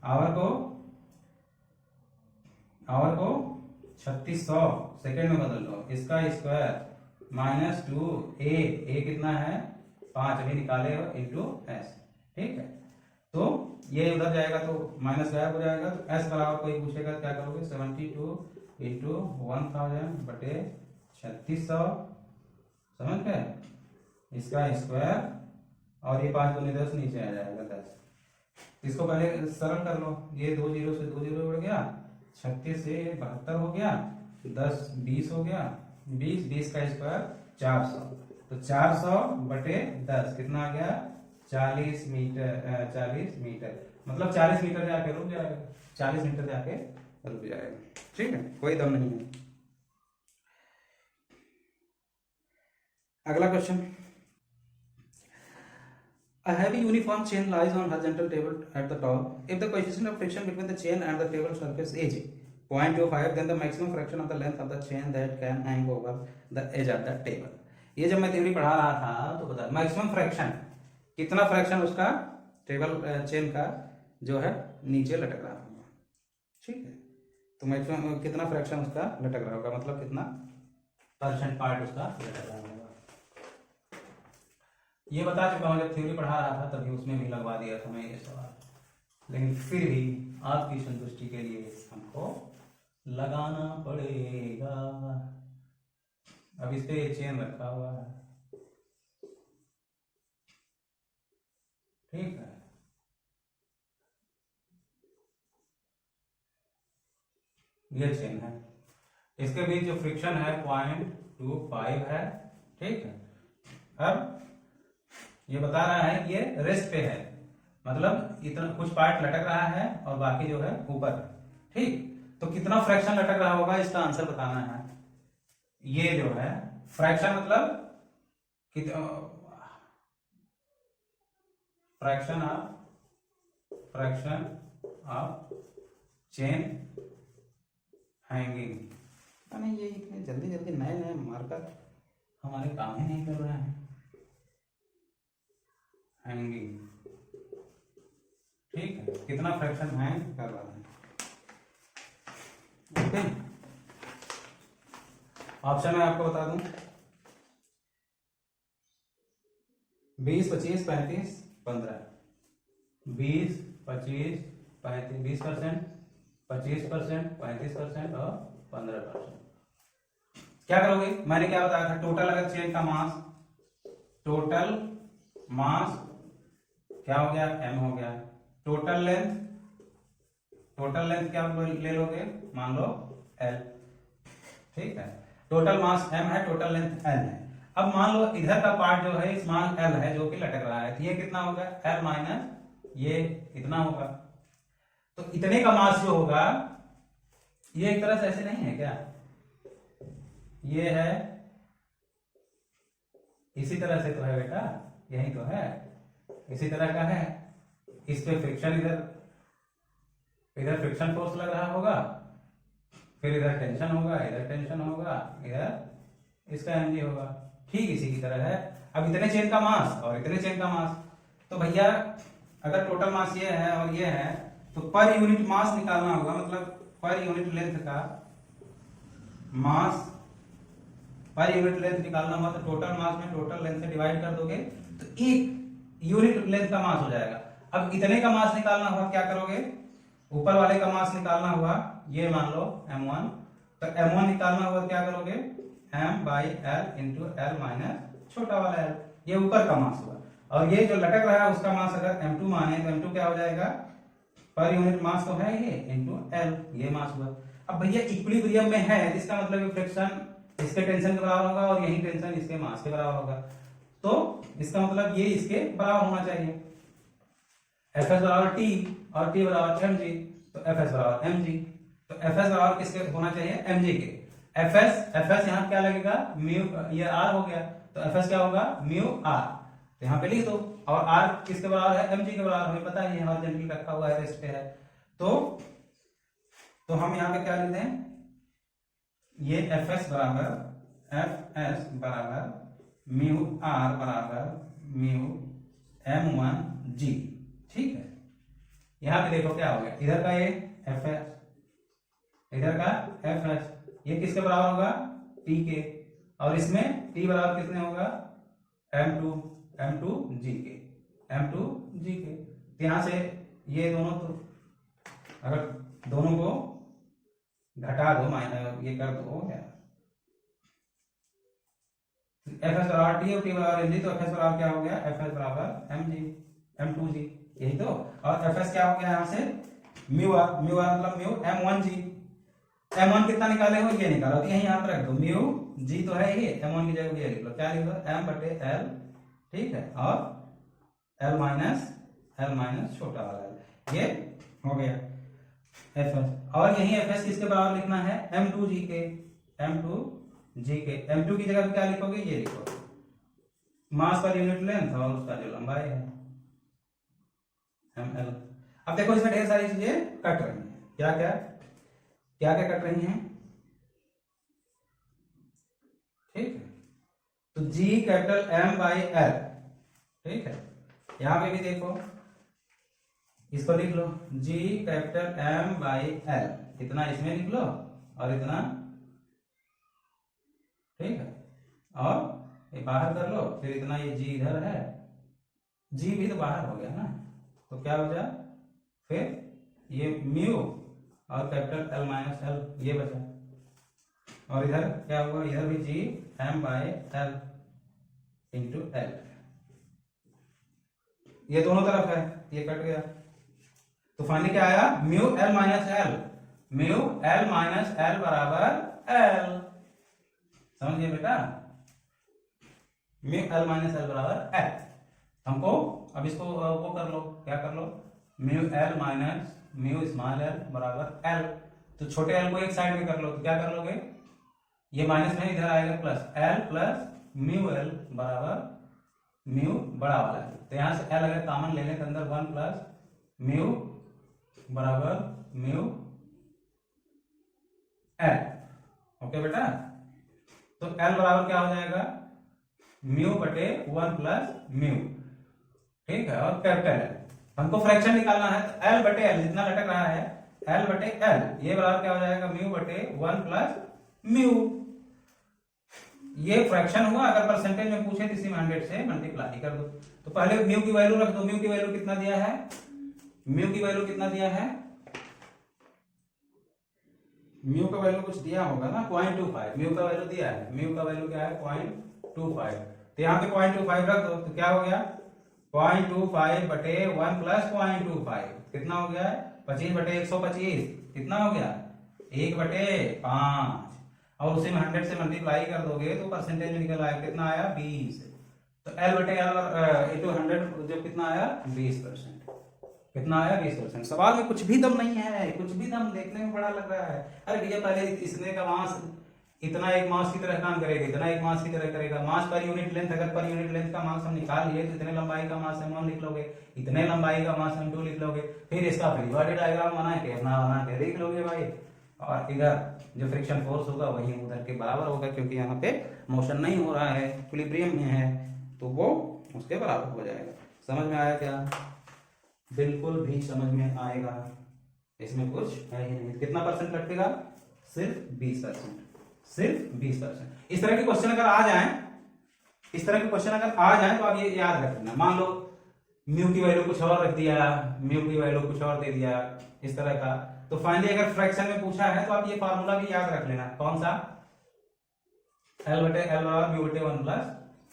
आवर को 3600 सेकेंड में बदल लो, इसका स्क्वायर -2 a कितना है 5 अभी निकाले हो इंटू एस। ठीक है, तो ये उधर जाएगा तो माइनस गायब हो जाएगा, तो एस बराबर कोई पूछेगा क्या करोगे 72 इंटू 1000 बटे 3600, समझ गए, इसका स्क्वायर और ये 5 दूनी 10 नीचे आ जाएगा 10। इसको पहले सरल कर लो, ये 2 0 से 2 0 उड़ गया, 36 से 72 हो गया, 10 20 हो गया, 20 का स्क्वायर 400, तो 400 बटे 10 कितना आ गया 40 मीटर, मतलब 40 मीटर जाके रुक जाएगा, 40 मीटर जाके रुक जाएगा। ठीक है, कोई दम नहीं है। अगला question, A heavy uniform chain lies on horizontal table at the top. If the coefficient of friction between the chain and the table surface is 0.25, then the maximum fraction of the length of the chain that can hang over the edge of the table. ये जब मैं theory पढ़ा रहा था तो बता maximum fraction कितना, fraction उसका टेबल चेन का जो है नीचे लटक रहा होगा। ठीक है, तो मैक्सिमम कितना फ्रैक्शन उसका लटक रहा होगा, मतलब कितना परसेंट पार्ट उसका लटक रहा होगा। ये बता चुका हूँ, जब थ्योरी पढ़ा रहा था तभी उसमें भी लगवा दिया था मैं ये सवाल, लेकिन फिर भी आपकी संतुष्टि के लिए हमको लगाना पड़ेगा। अब इस पे चेन रखा हुआ है, ठीक है, ये चेन है, इसके बीच जो फ्रिक्शन है 0.25 है। ठीक है, अब ये बता रहा है ये रेस्ट पे है, मतलब इतना कुछ पार्ट लटक रहा है और बाकी जो है ऊपर। ठीक, तो कितना फ्रैक्शन लटक रहा होगा इसका आंसर बताना है। ये जो है फ्रैक्शन मतलब फ्रैक्शन ऑफ चेन हैंगिंग। नहीं, ये इतने जल्दी जल्दी नए नए मार्कर हमारे काम ही नहीं कर रहे हैं। हैंगिंग, ठीक है, कितना फ्रैक्शन हैंग कर रहा है। ओके, ऑप्शन मैं आपको बता दूं 20 25 35 15, 20 25 35 20%, 25%, 35% और 15%। क्या करोगे, मैंने क्या बताया था, टोटल अगर चेन का मास, टोटल मास क्या हो गया m हो गया, टोटल लेंथ क्या ले लोगे, मान लो l। ठीक है, टोटल मास m है, टोटल लेंथ l है। अब मान लो इधर का पार्ट जो है स्मॉल l है जो कि लटक रहा है, तो ये कितना होगा l माइनस ये इतना होगा, तो इतने का मास जो होगा ये एक तरह से ऐसे नहीं है क्या, ये है इसी तरह से तो है बेटा, यही तो है, इसी तरह का है। इस पे फ्रिक्शन इधर फ्रिक्शन फोर्स लग रहा होगा, फिर इधर टेंशन होगा, इधर टेंशन होगा, इधर इसका एनर्जी होगा। ठीक इसी की तरह है। अब इतने चेन का मास और इतने चेन का मास, तो भैया अगर टोटल मास ये है और ये है तो पर यूनिट मास निकालना होगा, मतलब पर यूनिट लेंथ का मास, पर यूनिट लेंथ निकालना हुआ तो टोटल मास में टोटल लेंथ से डिवाइड कर दोगे तो एक यूनिट लेंथ का मास हो जाएगा। अब इतने का मास निकालना हुआ, क्या करोगे, ऊपर वाले का मास निकालना हुआ, ये मान लो m1, तो m1 निकालना हुआ क्या करोगे, m/l इंटू l माइनस छोटा वाला l, ये ऊपर का मास हुआ। और ये जो लटक रहा है उसका मास अगर m2 माने तो m2 क्या हो जाएगा, पर यूनिट मास तो है ये इंटू l, ये मास हुआ। अब भैया इक्विलिब्रियम में है, इसका मतलब फ्रिक्शन इसके टेंशन के बराबर होगा और यही टेंशन इसके मास के बराबर होगा, तो इसका मतलब ये इसके बराबर होना चाहिए। Fs बराबर T और T बराबर mg, तो Fs बराबर mg, तो Fs बराबर किसके होना चाहिए, mg के। Fs यहाँ क्या लगेगा, म्यू, ये r हो गया, तो Fs क्या होगा, म्यू r, तो यहाँ पे लिख दो। और r किसके बराबर है, mg के बराबर, हमें पता है ये हॉरिजॉन्टल रखा हुआ है, रेस्ट पे है, तो हम यहाँ पे क्या लिख दें, ये Fs बराबर म्यू r बराबर म्यू m1 जी। ठीक है, यहां पे देखो क्या हो गया, इधर का ये एफ एच, इधर का एफ एच, ये किसके बराबर होगा, टी के, और इसमें टी बराबर कितने होगा, एम टू जी के, एम टू जी के। तो यहां से ये दोनों, तो अगर दोनों को घटा दो, माइनस ये कर दो, हो गया एफ एस बराबर टी और टी बराबर एम जी, तो एफ एस बराबर क्या हो गया, एफ एस बराबर एम जी, एम टू जी, यही तो। और एफ एस क्या हो गया यहाँ से, म्यू आर, म्यू आर मतलब म्यू एम वन जी, एम वन कितना निकाले हो, ये निकालो, तो यही यहाँ पर रख दो, म्यू जी तो है ये, एम वन की जगह ये लिख लो, क्या लिख दो, एम बटे एल, ठीक है, और एल माइनस छोटा वाला एल, ये हो गया एफ एस। और यही एफ एस किसके बराबर लिखना है, एम टू जी के, एम टू जी के, एम टू की जगह पे क्या लिखोगे, ये लिखोगे, मास पर यूनिट लेंथ और उसका जो लंबाई है एम एल। अब देखो इसमें ढेर सारी चीजें कट रही हैं, क्या क्या क्या क्या कट रही हैं, ठीक है, तो G capital M by L, ठीक है, यहां पे भी देखो, इसको लिख लो, G capital M by L, इतना इसमें लिख लो और इतना, ठीक है, और ये बाहर कर लो, फिर इतना ये जी इधर है, जी भी तो बाहर हो गया ना, तो क्या हो जाए, फिर ये म्यू और कैपिटल एल माइनस एल ये बचा, और इधर क्या होगा, इधर भी G M by L into L, ये दोनों तरफ है, ये कट गया, तो फाइनली क्या आया, mu l minus l, mu l minus l बराबर एल, समझिए बेटा, म्यू एल माइनस एल बराबर एल। हमको अब इसको वो कर लो, क्या कर लो, mu l minus mu small l बराबर एल, तो छोटे एल को एक साइड में कर लो, तो क्या कर लोगे, ये माइनस में इधर आएगा plus, L plus mu L बराबर म्यू बड़ा वाला है, तो यहां से एल अगर कॉमन लेने के अंदर 1 प्लस म्यू बराबर म्यू एल, ओके बेटा, तो एल बराबर क्या हो जाएगा, म्यू बटे 1 प्लस म्यू, ठीक है, और कैपिटल एल, हमको फ्रैक्शन निकालना है, तो एल बटे एल जितना लटक रहा है, एल बटे एल, ये बराबर क्या हो जाएगा, म्यू बटे 1 प्लस म्यू, ये फ्रैक्शन हुआ, अगर परसेंटेज में पूछे तो इसी में 100 से मल्टीप्लाई कर दो, तो पहले म्यू की वैल्यू रख दो, म्यू की वैल्यू कितना दिया है, म्यू की वैल्यू कितना दिया है, म्यू का वैल्यू कुछ दिया होगा ना, 0.25 म्यू का वैल्यू दिया है, म्यू का वैल्यू क्या है 0.25, तो यहाँ पे 0.25 रख दो, तो क्या हो गया 0.25 बटे 1 प्लस 0.25 कितना हो गया, 25 बटे 125 कितना हो गया, 1 बटे 5, और उसे में 100 से मल्टीप्लाई कर दोगे तो परसेंटेज में निकल आया, कितना आया 20, तो एल बटे एल इंटू 100 जब कितना आया 20%, कितना आया 20%। सवाल में कुछ भी दम नहीं है, कुछ भी दम, देखने में बड़ा लग रहा है, अरे भैया पहले इसने का मास इतना एक मास की तरह काम करेगा, इतना एक मास की तरह करेगा, मास पर यूनिट लेंथ, अगर पर यूनिट लेंथ का मास हम निकाल लिए तो इतने लंबाई का मास m1 लिख लोगे, इतने लंबाई का मास m2 लिख लोगे, फिर इसका फ्री बॉडी डायग्राम बना के अपना बना के देख लोगे भाई, और इधर जो फ्रिक्शन फोर्स होगा वही उधर के बराबर होगा, क्योंकि यहाँ पे मोशन नहीं हो रहा है, इक्विलिब्रियम में है, तो वो उसके बराबर हो जाएगा। समझ में आया क्या, बिल्कुल भी समझ में आएगा, इसमें कुछ है ही नहीं। कितना परसेंट कटेगा, सिर्फ 20%, सिर्फ 20%। इस तरह के क्वेश्चन अगर आ जाएं, इस तरह के क्वेश्चन अगर आ जाएं तो आप ये याद रखना, मान लो म्यू की वैल्यू कुछ और रख दिया, म्यू की वैल्यू कुछ और दे दिया, इस तरह का, तो फाइनली अगर फ्रैक्शन में पूछा है तो आप ये फार्मूला भी याद रख लेना, कौन सा, एल बटे एल बराबर म्यू बटे 1 प्लस,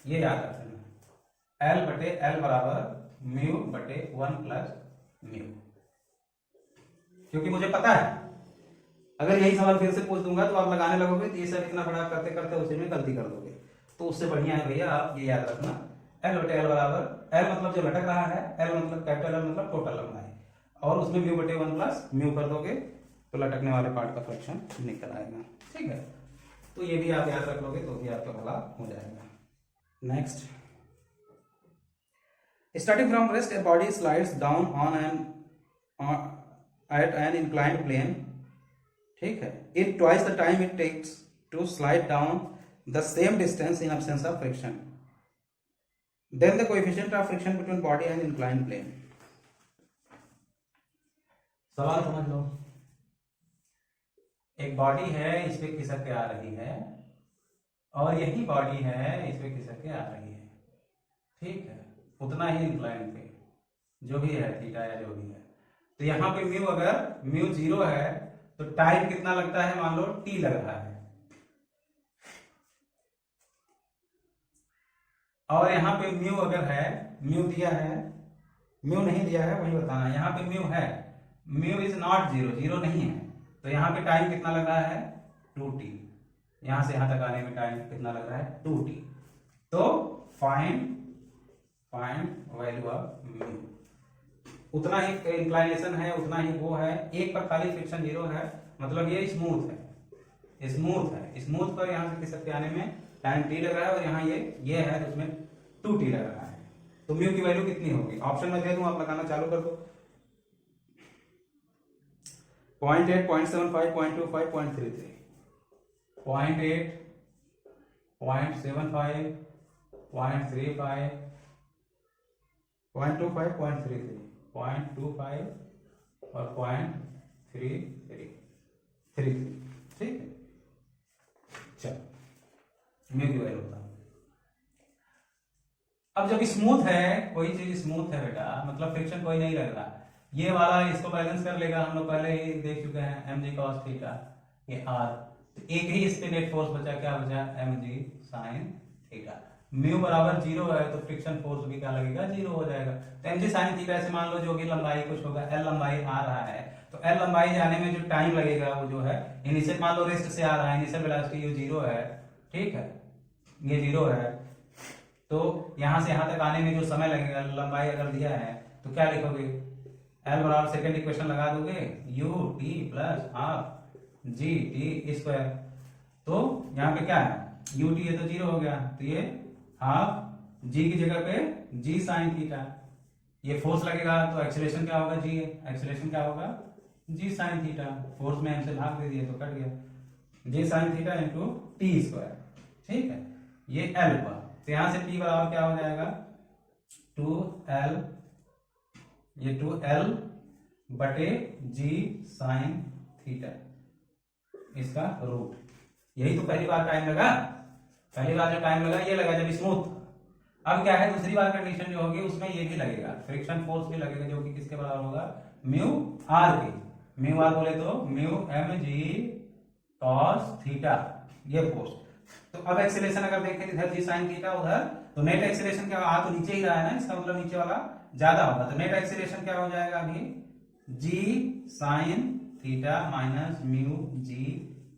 ये याद रख लेना, एल बटे एल बराबर म्यू बटे 1 प्लस म्यू, क्योंकि मुझे पता है अगर यही सवाल फिर से पूछ दूंगा तो आप लगाने लगोगे तो ये सब इतना बड़ा करते करते उसी में गलती कर दोगे, तो उससे बढ़िया है भैया आप ये याद रखना, एल बटे एल बराबर, एल मतलब जो लटक रहा है, एल मतलब कैपिटल एल मतलब टोटल लंबाई, और उसमें म्यू बटे 1 प्लस म्यू कर दोगे तो लटकने वाले पार्ट का फ्रैक्शन निकल आएगा, ठीक है, तो ये भी आप याद रख लोगे तो भी आपका भला हो जाएगा। Next, starting from rest a body slides down at an inclined plane, ठीक है, in twice the time it takes to slide down the same distance in absence of friction, then the coefficient of friction between body and inclined plane. सवाल समझ लो, एक body है, इस पे खिसक के आ रही है, और यही बॉडी है, इस पे खिसक के आ रही है, ठीक है, उतना ही इंक्लाइन पे जो भी है थीटा या जो भी है। तो यहाँ पे म्यू, अगर म्यू 0 है तो टाइम कितना लगता है, मान लो टी लग रहा है, और यहाँ पे म्यू अगर है, म्यू दिया है, म्यू नहीं दिया है वही बताना, यहाँ पे म्यू है, म्यू इज नॉट 0, 0 नहीं है, तो यहाँ पे टाइम कितना लग रहा है 2t, यहाँ से यहाँ तक आने में टाइम कितना लग रहा है 2t। तो फाइंड वैल्यू ऑफ म्यू, उतना ही इंक्लाइनेशन है, उतना ही वो है, एक पर खाली फ्रिक्शन 0 है, मतलब ये स्मूथ है, स्मूथ पर यहाँ से खिसक के आने में टाइम t लग रहा है, और यहाँ ये है तो उसमें 2t लग रहा है। तो म्यू की वैल्यू कितनी होगी, ऑप्शन में दे दूं, आप लगाना चालू कर दो। 0.8, 0.75, 0.25, 0.33, 0.8, 0.75, 0.35, 0.25, 0.33, 0.25 और 0.33, ठीक है। चलो म्यू की वैल्यू बताओ। अब जब स्मूथ है, कोई चीज स्मूथ है बेटा, मतलब फ्रिक्शन कोई नहीं लग रहा, ये वाला इसको बैलेंस कर लेगा, हम लोग पहले ही देख चुके हैं, mg cos थीटा, ये r, तो एक ही इस पे नेट फोर्स बचा, क्या बचा, mg sin थीटा। म्यू बराबर 0 है तो फ्रिक्शन फोर्स भी क्या लगेगा, 0 हो जाएगा। तो mg sin थीटा से मान लो जो भी लंबाई कुछ होगा, l लंबाई आ रहा है, तो l लंबाई जाने में जो टाइम लगेगा वो जो है, इनिशियल मान लो रेस्ट से आ रहा है, इनिशियल वेलोसिटी ये 0 है, ठीक है, ये 0 है, तो यहां से यहां तक आने में जो समय लगेगा, लंबाई अगर दिया है तो क्या लिखोगे, एल बराबर सेकेंड इक्वेशन लगा दोगे, U T plus half G T square. तो यहाँ पे क्या है, यू टी, ये तो 0 हो गया, तो ये हाफ जी की जगह पे जी साइन थीटा, ये फोर्स लगेगा तो एक्सीलरेशन क्या होगा, जी, एक्सीलरेशन क्या होगा, जी साइन थीटा, फोर्स में हमसे भाग दे दिया तो कट गया, g sine theta into t square, ठीक है, ये एल हुआ। तो यहां से टी बराबर क्या हो जाएगा, 2l, ये 2l बटे जी साइन थीटा, इसका रूट। यही तो पहली बार टाइम लगा, पहली बार जो टाइम लगा ये लगा जब स्मूथ। अब क्या है, दूसरी बार कंडीशन जो होगी उसमें ये भी लगेगा, फ्रिक्शन फोर्स भी लगेगा, जो कि किसके बराबर होगा, म्यू आर के, म्यू आर बोले तो mu M G cos theta, ये फोर्स। तो अब एक्सीलरेशन अगर देखें इधर जी साइन थीटा, उधर तो नेट एक्सीलरेशन क्या, आ तो नीचे ही रहा है ना, इसका मतलब नीचे वाला ज्यादा होगा, तो नेट एक्सीलरेशन क्या हो जाएगा अभी, जी sine theta minus mu G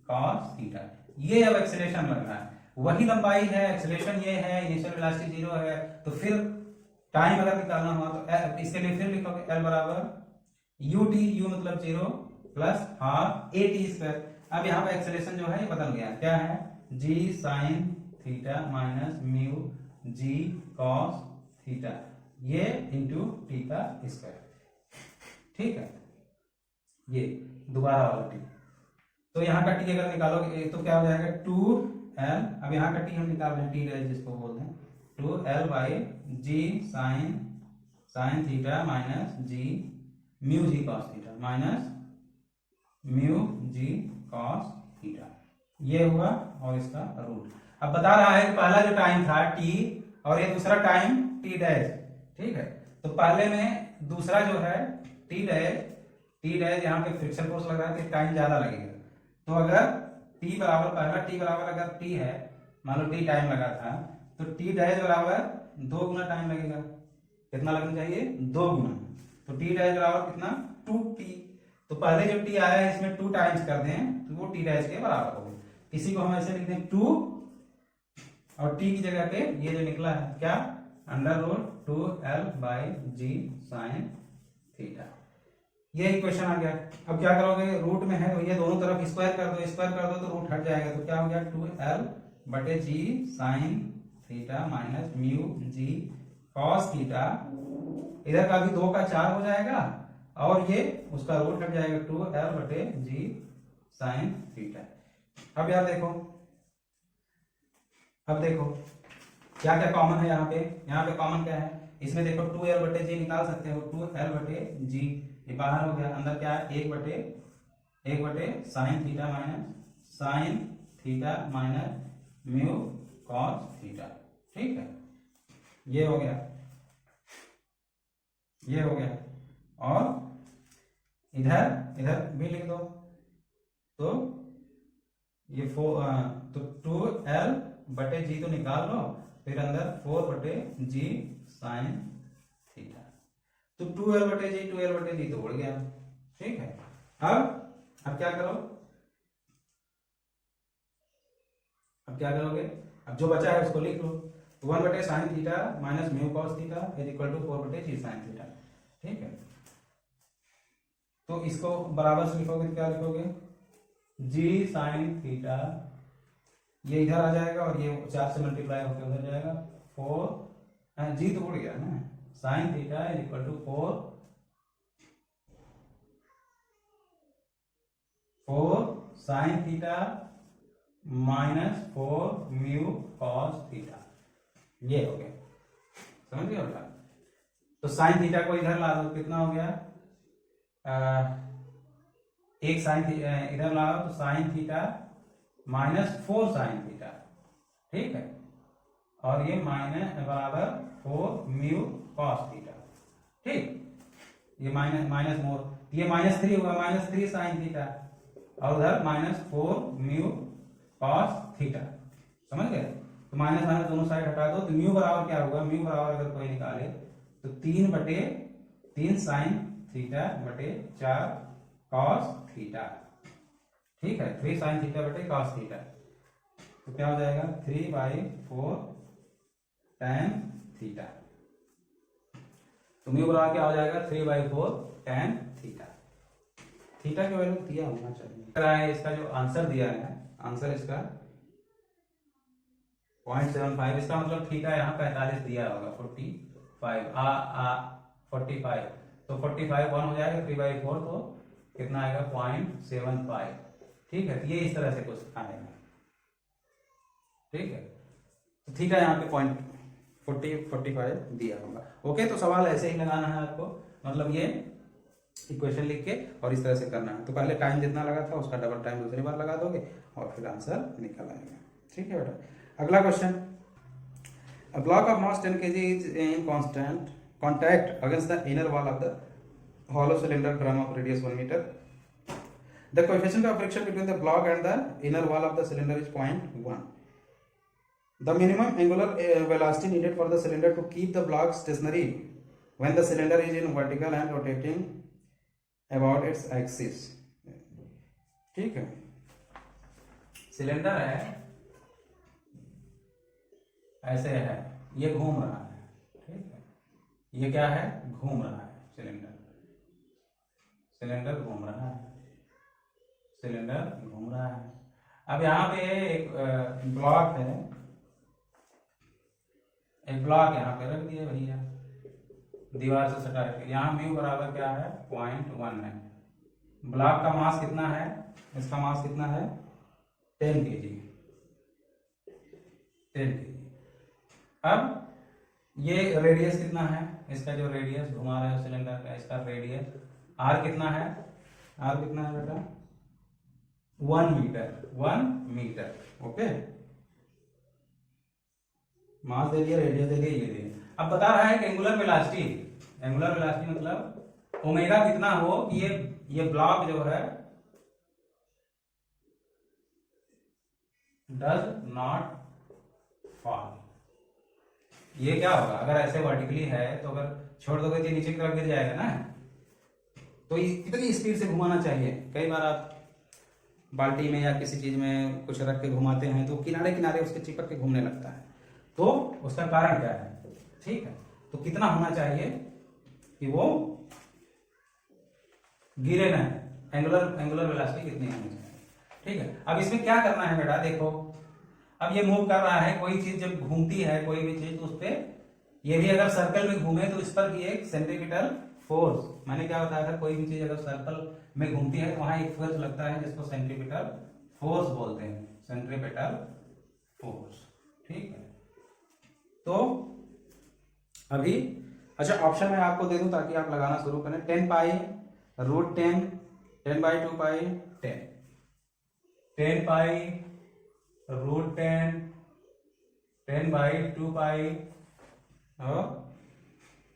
cos theta. ये अब एक्सीलरेशन लग रहा है, वही लंबाई है, एक्सीलरेशन ये है, इनिशियल वेलोसिटी 0 है, तो फिर टाइम अगर निकालना हुआ तो इसके लिए फिर लिखोगे एल बराबर यू टी, यू मतलब 0 plus half A T square. अब यहाँ पे एक्सीलरेशन जो है ये बदल गया, क्या है, जी sine theta minus mu G cos theta, ये इंटू टी का स्क्वायर, ठीक है, ये दोबारा वाला टी। तो यहाँ का टी अगर निकालोगे तो क्या हो जाएगा, 2l, अब यहाँ का टी हम निकाल रहे हैं, टी रेज जिसको बोलते हैं, 2l by G sine theta minus G mu G cos theta minus mu G cos theta, ये हुआ, और इसका रूट। अब बता रहा है कि पहला जो टाइम था t, और ये दूसरा टाइम t डैश, ठीक है, तो पहले में दूसरा जो है t डैश यहाँ पे फ्रिक्शन फोर्स लग रहा है तो टाइम ज्यादा लगेगा। तो अगर t बराबर, पहला t बराबर अगर t है, मान लो t टाइम लगा था, तो t डैश बराबर 2 गुना टाइम लगेगा, कितना लगना चाहिए, 2 गुना, तो t डैश बराबर कितना, 2t। तो पहले जो t आया है इसमें 2 टाइम्स कर दें तो वो t डैश के बराबर होगा। इसी को हम ऐसे लिख दें 2, और t की जगह पे ये जो निकला है क्या, under root 2l by G sine theta, ये इक्वेशन आ गया। अब क्या करोगे, रूट में है तो ये दोनों तरफ स्क्वायर कर दो तो रूट हट जाएगा, तो क्या हो गया, 2l बटे जी sine theta minus mu G cos theta, इधर का भी 2 का 4 हो जाएगा, और ये उसका रूट हट जाएगा, 2l बटे जी साइन थीटा। अब यार देखो, अब देखो क्या क्या कॉमन है यहाँ पे? यहाँ पे कॉमन क्या है? इसमें देखो 2l/g निकाल सकते हो, 2l/g, ये बाहर हो गया, अंदर क्या है? 1/1 sign theta minus mu cos theta. ठीक है, ये हो गया, ये हो गया। और इधर भी लिख दो, तो ये 2l/g तो निकाल लो, फिर अंदर 4/g साइन थीटा, तो 2l/g तो उड़ गया। ठीक है, अब क्या करो, अब क्या करोगे? अब जो बचा है उसको लिख लो, 1/sin theta minus mu cos theta is equal to 4/g sine theta. ठीक है, तो इसको बराबर से लिखोगे तो क्या लिखोगे? g साइन थीटा, ये इधर आ जाएगा और ये 4 से मल्टीप्लाई होकर उधर जाएगा, 4 जी तो उड़ गया ना, sine theta is equal to 4 sine theta minus 4 mu cos theta. ये हो गया, समझ गए बेटा? तो साइन थीटा को इधर ला दो, कितना हो गया? एक साइन इधर लाओ तो sign theta minus 4 sine theta. ठीक है, और ये माइनस बराबर 4 म्यू कॉस थीटा। ठीक, ये माइनस मोर, ये -3 होगा, -3 साइन थीटा, और उधर -4 म्यू कॉस थीटा। समझ गए? तो माइनस माइनस दोनों साइड हटा दो, तो म्यू बराबर क्या होगा? म्यू बराबर अगर कोई निकाले तो 3/3 साइन थीटा बटे 4 कॉस थीटा। ठीक है, 3 साइन थीटा बटे कॉस थीटा, तो क्या हो जाएगा? 3/4 tan थीटा। तो म्यू बराबर क्या हो जाएगा? 3/4 tan थीटा। थीटा की वैल्यू दिया होना चाहिए। इसका जो आंसर दिया है, आंसर इसका 0.75, इसका मतलब थीटा यहाँ 45 दिया होगा, 45 तो 45 1 हो जाएगा, 3/4 तो कितना आएगा? 0.75। ठीक है, ये इस तरह से कुछ आएगा। ठीक है, तो थीटा यहाँ पे 0.45 दिया होगा। ओके, तो सवाल ऐसे ही लगाना है आपको, मतलब ये इक्वेशन लिख के और इस तरह से करना है। तो पहले टाइम जितना लगा था उसका डबल टाइम दूसरी बार लगा दोगे और फिर आंसर निकल आएगा। ठीक है बेटा, अगला question, a block of mass 10 kg is in constant contact against the inner wall of the hollow cylinder drum of radius 1 meter. The coefficient of friction between the block and the inner wall of the cylinder is 0.1. The minimum angular velocity needed for the cylinder to keep the block stationary when the cylinder is in vertical and rotating about its axis. ठीक है, cylinder है, ऐसे है, ये घूम रहा है। ठीक है, ये क्या है? घूम रहा है, सिलेंडर घूम रहा है, सिलेंडर घूम रहा है। अब यहाँ पे एक ब्लॉक है, एक ब्लॉक यहाँ पे रख दिया भैया, दीवार से सटा है। यहाँ म्यू बराबर क्या है? 0.1 है। ब्लॉक का मास कितना है? इसका मास कितना है? 10 kg। अब ये रेडियस कितना है? इसका जो रेडियस घुमा रहे हो सिलेंडर का, इसका रेडियस आर कितना है? आर कितना है बेटा? 1 मीटर। ओके, मास दे दिया, रेडियस दे दिया, ये दे दिया। अब बता रहा है कि एंगुलर वेलोसिटी मतलब ओमेगा कितना हो कि ये ब्लॉक जो है डज नॉट फॉल। ये क्या होगा? अगर ऐसे वर्टिकली है तो अगर छोड़ दोगे तो नीचे की तरफ गिर जाएगा ना, तो ये कितनी स्पीड से घुमाना चाहिए? कई बार आप बाल्टी में या किसी चीज में कुछ रख के घुमाते हैं तो किनारे किनारे उसके चिपक के घूमने लगता है, तो उसका कारण क्या है? ठीक है, तो कितना होना चाहिए कि वो गिरे ना? एंगुलर वेलोसिटी कितनी होनी चाहिए? ठीक है, अब इसमें क्या करना है बेटा? देखो, अब ये मूव कर रहा है, कोई चीज जब घूमती है, कोई भी चीज, तो उस पर ये भी अगर सर्कल में घूमे तो इस पर भी एक सेंट्रीपिटल फोर्स, मैंने क्या बताया था, कोई भी चीज अगर सर्कल में घूमती है तो वहां एक फोर्स लगता है जिसको सेंट्रीपिटल फोर्स बोलते हैं, सेंट्रीपिटल फोर्स। ठीक है, तो अभी अच्छा ऑप्शन मैं आपको दे दूं ताकि आप लगाना शुरू करें। 10 पाई रूट 10, 10/2 पाई 10, 10 पाई रूट 10, 10/2 पाई और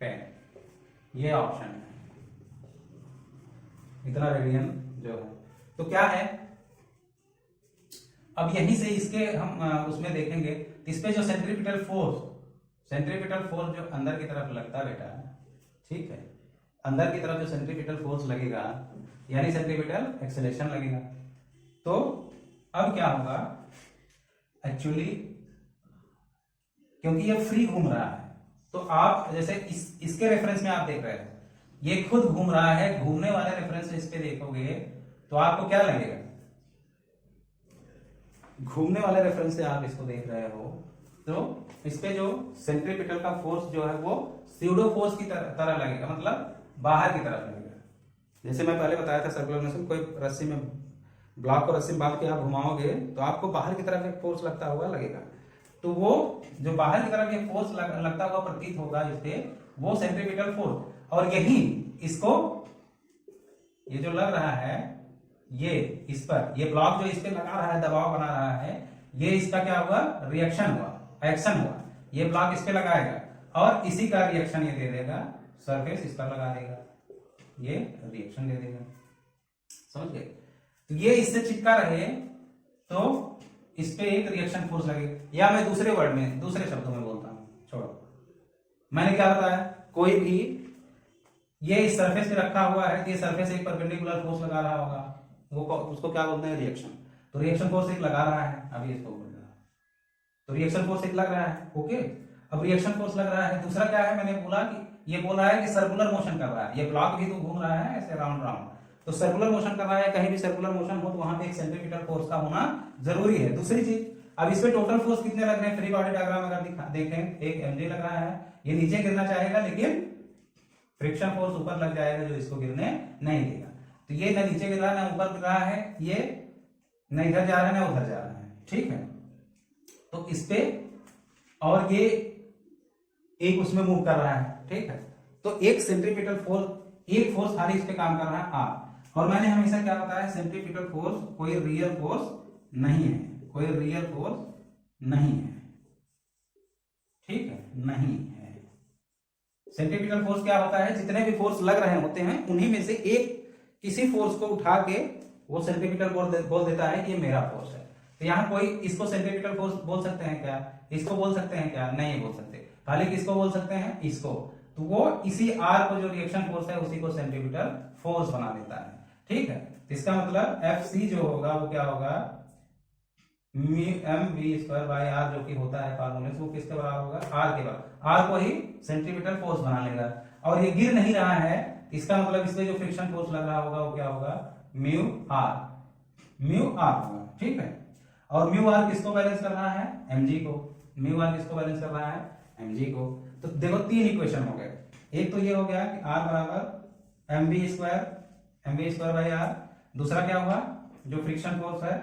10, ये ऑप्शन है, इतना रेडियन जो है। तो क्या है, अब यहीं से इसके हम उसमें देखेंगे, इस पे जो सेंट्रीपिटल फोर्स जो अंदर की तरफ लगता है बेटा, ठीक है, अंदर की तरफ जो सेंट्रीपिटल फोर्स लगेगा यानी सेंट्रीपिटल एक्सेलेरेशन लगेगा। तो अब क्या होगा, एक्चुअली क्योंकि ये फ्री घूम रहा है, तो आप जैसे इसके रेफरेंस में आप देख रहे हैं, ये खुद घूम रहा है, घूमने वाले रेफरेंस इस पे देखोगे तो आपको क्या लगेगा, घूमने वाले रेफरेंस से आप इसको देख रहे हो तो इस पे जो सेंट्रीपिटल का फोर्स जो है वो स्यूडो फोर्स की तरह लगेगा, मतलब बाहर की तरफ लगेगा। जैसे मैं पहले बताया था सर्कुलर मोशन, कोई रस्सी में ब्लॉक को रस्सी में बांध के आप घुमाओगे तो आपको बाहर की तरफ एक फोर्स लगता हुआ लगेगा, तो वो जो बाहर की तरफ एक फोर्स लगता हुआ प्रतीत होगा इस पे, वो सेंट्रीपिटल फोर्स। और यही इसको, ये जो लग रहा है, ये इस पर, ये ब्लॉक जो इस पे लगा रहा है, दबाव बना रहा है, ये इसका क्या हुआ, रिएक्शन हुआ, एक्शन हुआ, ये ब्लॉक इस पे लगाएगा और इसी का रिएक्शन ये दे देगा, सरफेस इस पर लगा देगा, ये रिएक्शन दे देगा, समझ गए। तो ये इससे चिपका रहे तो इस पे एक रिएक्शन फोर्स लगेगा, या मैं दूसरे वर्ड में, दूसरे शब्दों में बोलता हूं, छोड़ो, मैंने क्या बताया, कोई भी ये इस सरफेस पे रखा हुआ है, ये सरफेस एक परपेंडिकुलर फोर्स लगा रहा होगा, वो उसको क्या बोलते हैं, रिएक्शन। तो रिएक्शन फोर्स एक लगा रहा है, अभी इसको बोल रहा है, तो रिएक्शन फोर्स एक लग रहा है, ओके। अब रिएक्शन फोर्स लग रहा है, दूसरा क्या है, मैंने बोला कि ये बोल रहा है कि सर्कुलर मोशन कर रहा है, ये ब्लॉक भी तो घूम रहा है ऐसे राउंड राउंड, तो सर्कुलर मोशन कर रहा है, कहीं भी सर्कुलर मोशन हो तो वहां पे एक सेंट्रीपिटल फोर्स का होना जरूरी है। दूसरी चीज, अब इस पे टोटल फोर्स कितने लग रहे हैं, फ्री बॉडी डायग्राम अगर देखें, एक mg लग रहा है, ये नीचे गिरना चाहेगा लेकिन फ्रिक्शन फोर्स ऊपर लग जाएगा जो इसको गिरने नहीं देगा। तो ये ना नीचे गिर रहा है ना ऊपर गिर रहा है, ये न इधर जा रहा है ना उधर जा रहा है, ठीक है। तो इस पे, और ये एक उसमें मूव कर रहा है, ठीक है। तो एक सेंट्रीपिटल फोर्स, एक फोर्स खाली इस पे काम कर रहा है आर, और मैंने हमेशा क्या बताया, सेंट्रीपिटल फोर्स कोई रियल फोर्स नहीं है, कोई रियल फोर्स नहीं है, ठीक है, नहीं है। सेंट्रीपिटल फोर्स क्या होता है, जितने भी फोर्स लग रहे होते हैं उन्हीं में से एक किसी फोर्स को उठा के वो सेंट्रीपिटल बोल देता है ये मेरा फोर्स है। तो यहाँ कोई इसको सेंट्रीपिटल फोर्स बोल सकते हैं क्या, इसको बोल सकते हैं क्या, नहीं बोल सकते, खाली किसको बोल सकते हैं, इसको। तो वो इसी आर को जो रिएक्शन फोर्स है उसी को सेंट्रीपिटल फोर्स बना देता है, ठीक है। इसका मतलब एफ सी जो होगा वो क्या होगा, M we square by R जो कि होता है फार्मूले से, वो किसके बराबर होगा, आर के बराबर, आर को ही सेंट्रीपिटल फोर्स बना लेगा। और ये गिर नहीं रहा है, इसका मतलब इसमें जो फ्रिक्शन फोर्स लग रहा होगा वो क्या होगा, म्यू आर, म्यू आर होगा, ठीक है। और म्यू आर किसको बैलेंस कर रहा है, mg को, म्यू आर किसको बैलेंस कर रहा है, mg को। तो देखो तीन इक्वेशन हो गए, एक तो ये हो गया कि r बराबर mv स्क्वायर बाई आर, दूसरा क्या हुआ, जो फ्रिक्शन फोर्स है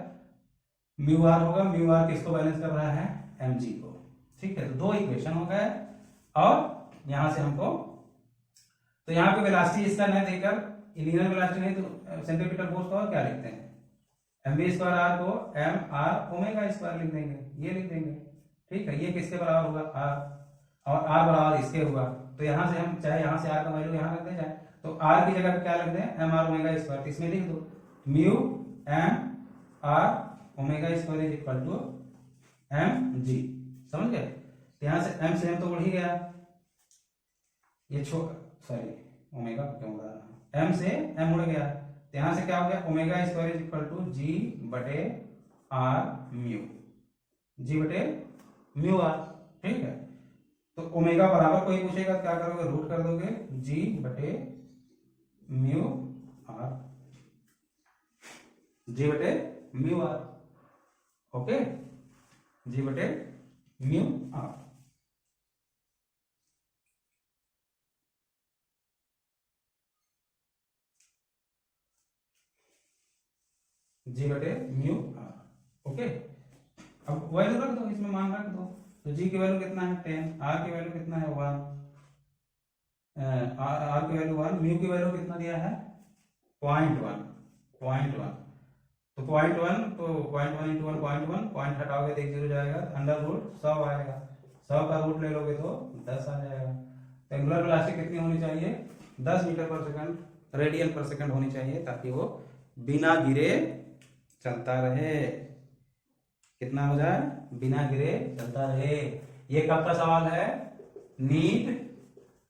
म्यू आर होगा, म्यू आर किसको बैलेंस कर रहा है, mg को, ठीक है। तो दो इक्वेशन हो गए, और यहां से हमको, तो यहाँ पे वेलोसिटी इसका न देकर, लीनियर वेलोसिटी नहीं तो सेंट्रीपिटल फोर्स को क्या लिखते हैं, mv स्क्वायर आर को एम आर ओमेगा स्क्वायर लिख देंगे, ये लिख देंगे, ठीक है। ये किसके बराबर होगा, आर, और आर बराबर इसके हुआ, तो यहां से हम चाहे यहां से आर का वैल्यू यहां रख दे जाए, तो आर की जगह पे क्या लिख दें, एम आर ओमेगा स्क्वायर, इसमें लिख दो mu M are omega square is equal to M G, समझ गए। तो यहां से एम तो बढ़ ही गया, ये सॉरी ओमेगा क्यों बढ़ रहा, एम से एम उड़ गया, तो यहां से क्या हो गया, omega square is equal to g बटे आर म्यू, जी बटे म्यू आर, ठीक है। तो ओमेगा बराबर कोई पूछेगा क्या करोगे, रूट कर दोगे, जी बटे म्यू आर, जी बटे म्यू आर, ओके, जी बटे म्यू आर। जी बटे म्यू आर, ओके। अब वैल्यू रख दो, इसमें मान रख दो, तो जी की वैल्यू कितना है 10, आर की वैल्यू कितना है 1, आर की वैल्यू 1, म्यू की वैल्यू कितना दिया है 0.1, तो 0.1, तो 0.1 इंटू 1 0.1, पॉइंट हटाओगे तो 1 0 जाएगा, अंडर रूट 100 आएगा, 100 का रूट ले लोगे तो 10 आ जाएगा। तो एंगुलर वेलोसिटी कितनी होनी चाहिए 10 मीटर पर सेकंड, रेडियन पर सेकंड होनी चाहिए, ताकि वो बिना गिरे चलता रहे। कितना हो जाए बिना गिरे चलता रहे। ये कब का सवाल है नीट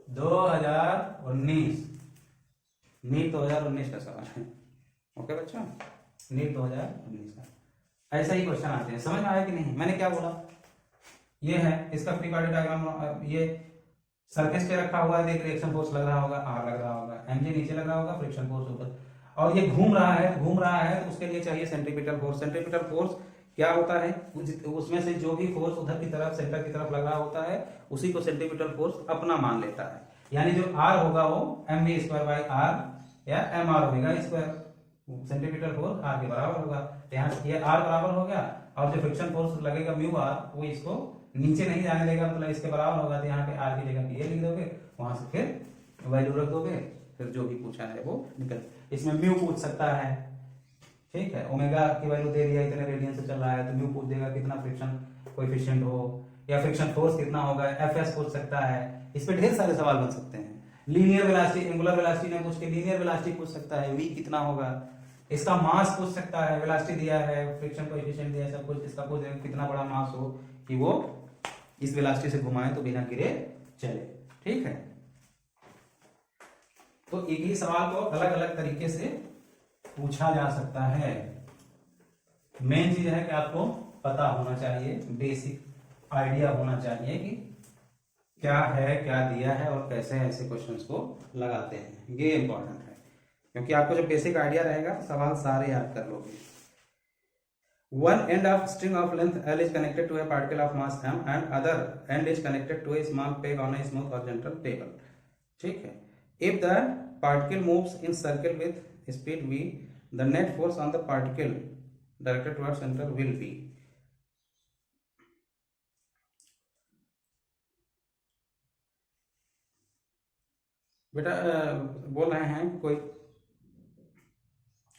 2019, नीट 2019 का सवाल है। ओके बच्चों, नीट 2019 का ऐसा ही क्वेश्चन आते हैं। समझ में आया कि नहीं? मैंने क्या बोला, ये है इसका फ्री बॉडी डायग्राम, ये सरफेस पे रखा हुआ है, देख रिएक्शन फोर्स लग रहा होगा, आर लग रहा होगा, एमजी नीचे लग रहा होगा, फ्रिक्शन फोर्स ऊपर, और ये घूम रहा है तो उसके लिए चाहिए सेंट्रीपिटल फोर्स। सेंट्रीपिटल फोर्स क्या होता है, उसमें से जो भी फोर्स उधर की तरफ सेंटर की तरफ लग रहा होता है उसी को सेंट्रीपिटल फोर्स अपना मान लेता है। यानी जो आर होगा वो m we square by r या m are omega square, centripetal force r के बराबर होगा। तो यहाँ ये आर बराबर हो गया, और जो फ्रिक्शन फोर्स लगेगा म्यू आर वो इसको नीचे नहीं जाने देगा, मतलब इसके बराबर होगा। तो यहाँ पे आर की जगह पे ये लिख दोगे, वहां से फिर वैल्यू रख दोगे, फिर जो भी पूछा है वो निकल। इसमें म्यू पूछ सकता है, ठीक है, ओमेगा की वैल्यू दे दिया इतने रेडियन से चल रहा है, तो म्यू पूछ देगा कितना फ्रिक्शन कोएफिशिएंट हो, या फ्रिक्शन फोर्स कितना होगा, एफएस पूछ सकता है। इस पे ढेर सारे सवाल बन सकते हैं। लीनियर वेलोसिटी, एंगुलर वेलोसिटी ने पूछ के लीनियर वेलोसिटी पूछ सकता है, वी कितना होगा, इसका मास पूछ सकता है, वेलोसिटी दिया है, फ्रिक्शन कोएफिशिएंट दिया है, सब कुछ इसका पूछ कितना बड़ा मास हो कि वो इस वेलोसिटी से घुमाए तो बिना गिरे चले। ठीक है, तो एक ही सवाल को अलग अलग तरीके से पूछा जा सकता है। मेन चीज है कि आपको पता होना चाहिए, बेसिक आइडिया होना चाहिए कि क्या है, क्या दिया है और कैसे ऐसे क्वेश्चंस को लगाते हैं। ये इंपॉर्टेंट है, क्योंकि आपको जब बेसिक आइडिया रहेगा सवाल सारे याद कर लोगे। One end of string of length L is connected to a particle of mass m and other end is connected to a small peg on a smooth horizontal table. ठीक है, if the particle moves in circle with speed v, the net force on the particle directed towards center will be। बेटा बोल रहे हैं कोई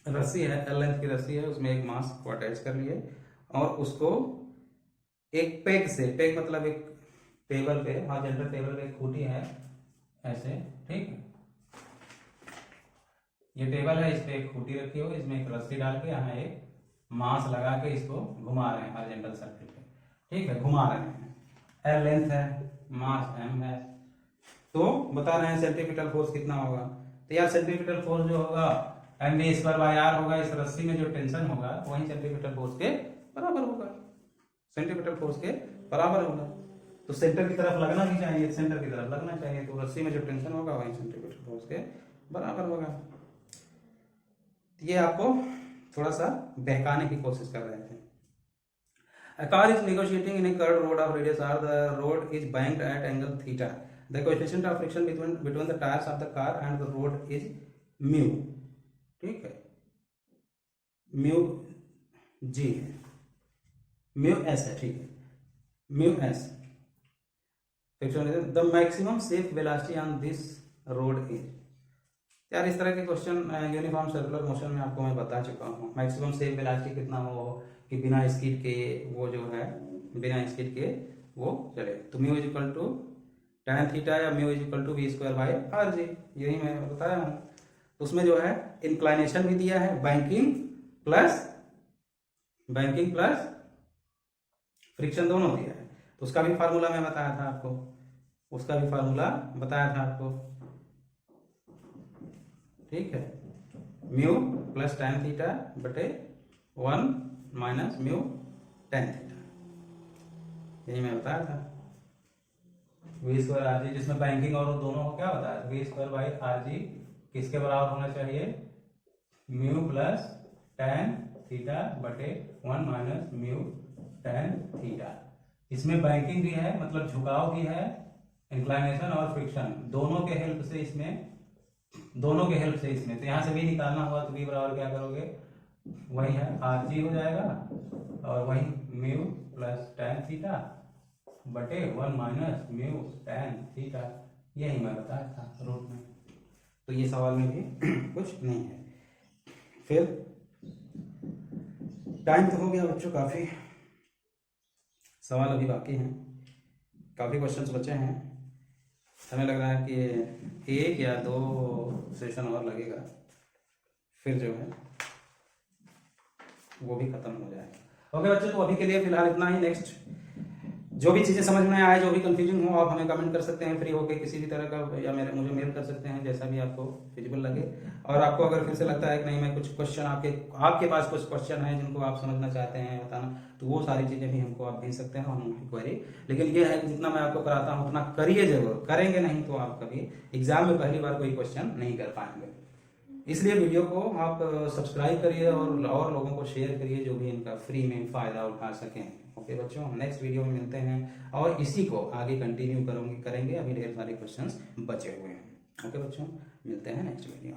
रस्सी है, L length की रस्सी है, उसमें एक मास को अटैच कर लिए और उसको एक पेग से, पेग मतलब एक टेबल पे, हॉरिजॉन्टल टेबल पे एक खूंटी है ऐसे, ठीक है, ये टेबल है, इस पे एक खूंटी रखी हो, इसमें एक रस्सी डाल के यहाँ एक मास लगा के इसको घुमा रहे हैं हॉरिजॉन्टल सर्किल पे, ठीक है, घुमा रहे हैं। एल लेंथ है, मास एम है, तो बता रहे हैं सेंट्रीपिटल फोर्स कितना होगा। तो यार सेंट्रीपिटल फोर्स जो होगा M we square by R होगा, इस रस्सी में जो टेंशन होगा वही सेंट्रीपिटल फोर्स के बराबर होगा, सेंट्रीपिटल फोर्स के बराबर होगा। तो सेंटर की तरफ लगना भी चाहिए, सेंटर की तरफ लगना चाहिए, तो रस्सी में जो टेंशन होगा वही सेंट्रीपिटल फोर्स के बराबर होगा। ये आपको थोड़ा सा बहकाने की कोशिश कर रहे थे। A car is negotiating in a curved road of radius r. The road is banked at angle theta. The coefficient of friction between the tires of the car and the road is mu. ठीक है, mu जी है, mu S है, ठीक है, mu S friction. The maximum safe velocity on this road is. यार इस तरह के क्वेश्चन यूनिफॉर्म सर्कुलर मोशन में आपको मैं बता चुका हूँ। मैक्सिमम सेफ वेलोसिटी कितना हो कि बिना स्किड के वो जो है, बिना स्किड के वो चले, तो mu is equal to tan theta या mu is equal to v square by are g, यही मैं बताया हूँ। उसमें जो है इंक्लाइनेशन भी दिया है, बैंकिंग प्लस फ्रिक्शन दोनों दिया है, तो उसका भी फार्मूला मैं बताया था आपको, उसका भी फार्मूला बताया था आपको, ठीक है, म्यू प्लस tan थीटा बटे 1 माइनस म्यू tan थीटा, यही मैं बताया था। वी स्क्वायर आर जी, जिसमें बैंकिंग और दोनों को क्या बताया, V square by are G किसके बराबर होना चाहिए, म्यू प्लस tan थीटा बटे 1 माइनस म्यू tan थीटा। इसमें बैंकिंग भी है, मतलब झुकाव भी है, इंक्लाइनेशन और फ्रिक्शन दोनों के हेल्प से इसमें, तो यहाँ से भी निकालना हुआ तो भी बराबर क्या करोगे, वही है आर जी हो जाएगा, और वही म्यू प्लस tan थीटा बटे 1 माइनस म्यू tan थीटा, यही मैं बताया था रूट में। तो ये सवाल में भी कुछ नहीं है। फिर टाइम तो हो गया बच्चों काफ़ी, सवाल अभी बाकी हैं, काफ़ी क्वेश्चंस बचे हैं। हमें लग रहा है कि 1 या 2 सेशन और लगेगा, फिर जो है वो भी खत्म हो जाएगा। ओके बच्चों, तो अभी के लिए फिलहाल इतना ही। नेक्स्ट जो भी चीज़ें समझ में आए, जो भी कंफ्यूजन हो, आप हमें कमेंट कर सकते हैं फ्री होकर किसी भी तरह का, या मुझे मेल कर सकते हैं, जैसा भी आपको फिजिबल लगे। और आपको अगर फिर से लगता है कि नहीं, मैं कुछ क्वेश्चन आपके पास कुछ क्वेश्चन है जिनको आप समझना चाहते हैं बताना, तो वो सारी चीज़ें भी हमको आप भेज सकते हैं, हम उनकी क्वेरी। लेकिन ये है कि जितना मैं आपको कराता हूँ उतना करिए जरूर, करेंगे नहीं तो आप कभी एग्जाम में पहली बार कोई क्वेश्चन नहीं कर पाएंगे। इसलिए वीडियो को आप सब्सक्राइब करिए और लोगों को शेयर करिए, जो भी इनका फ्री में फ़ायदा उठा सकें। ओके बच्चों, हम नेक्स्ट वीडियो में मिलते हैं और इसी को आगे कंटिन्यू करेंगे। अभी ढेर सारे क्वेश्चंस बचे हुए हैं। ओके बच्चों, मिलते हैं नेक्स्ट वीडियो।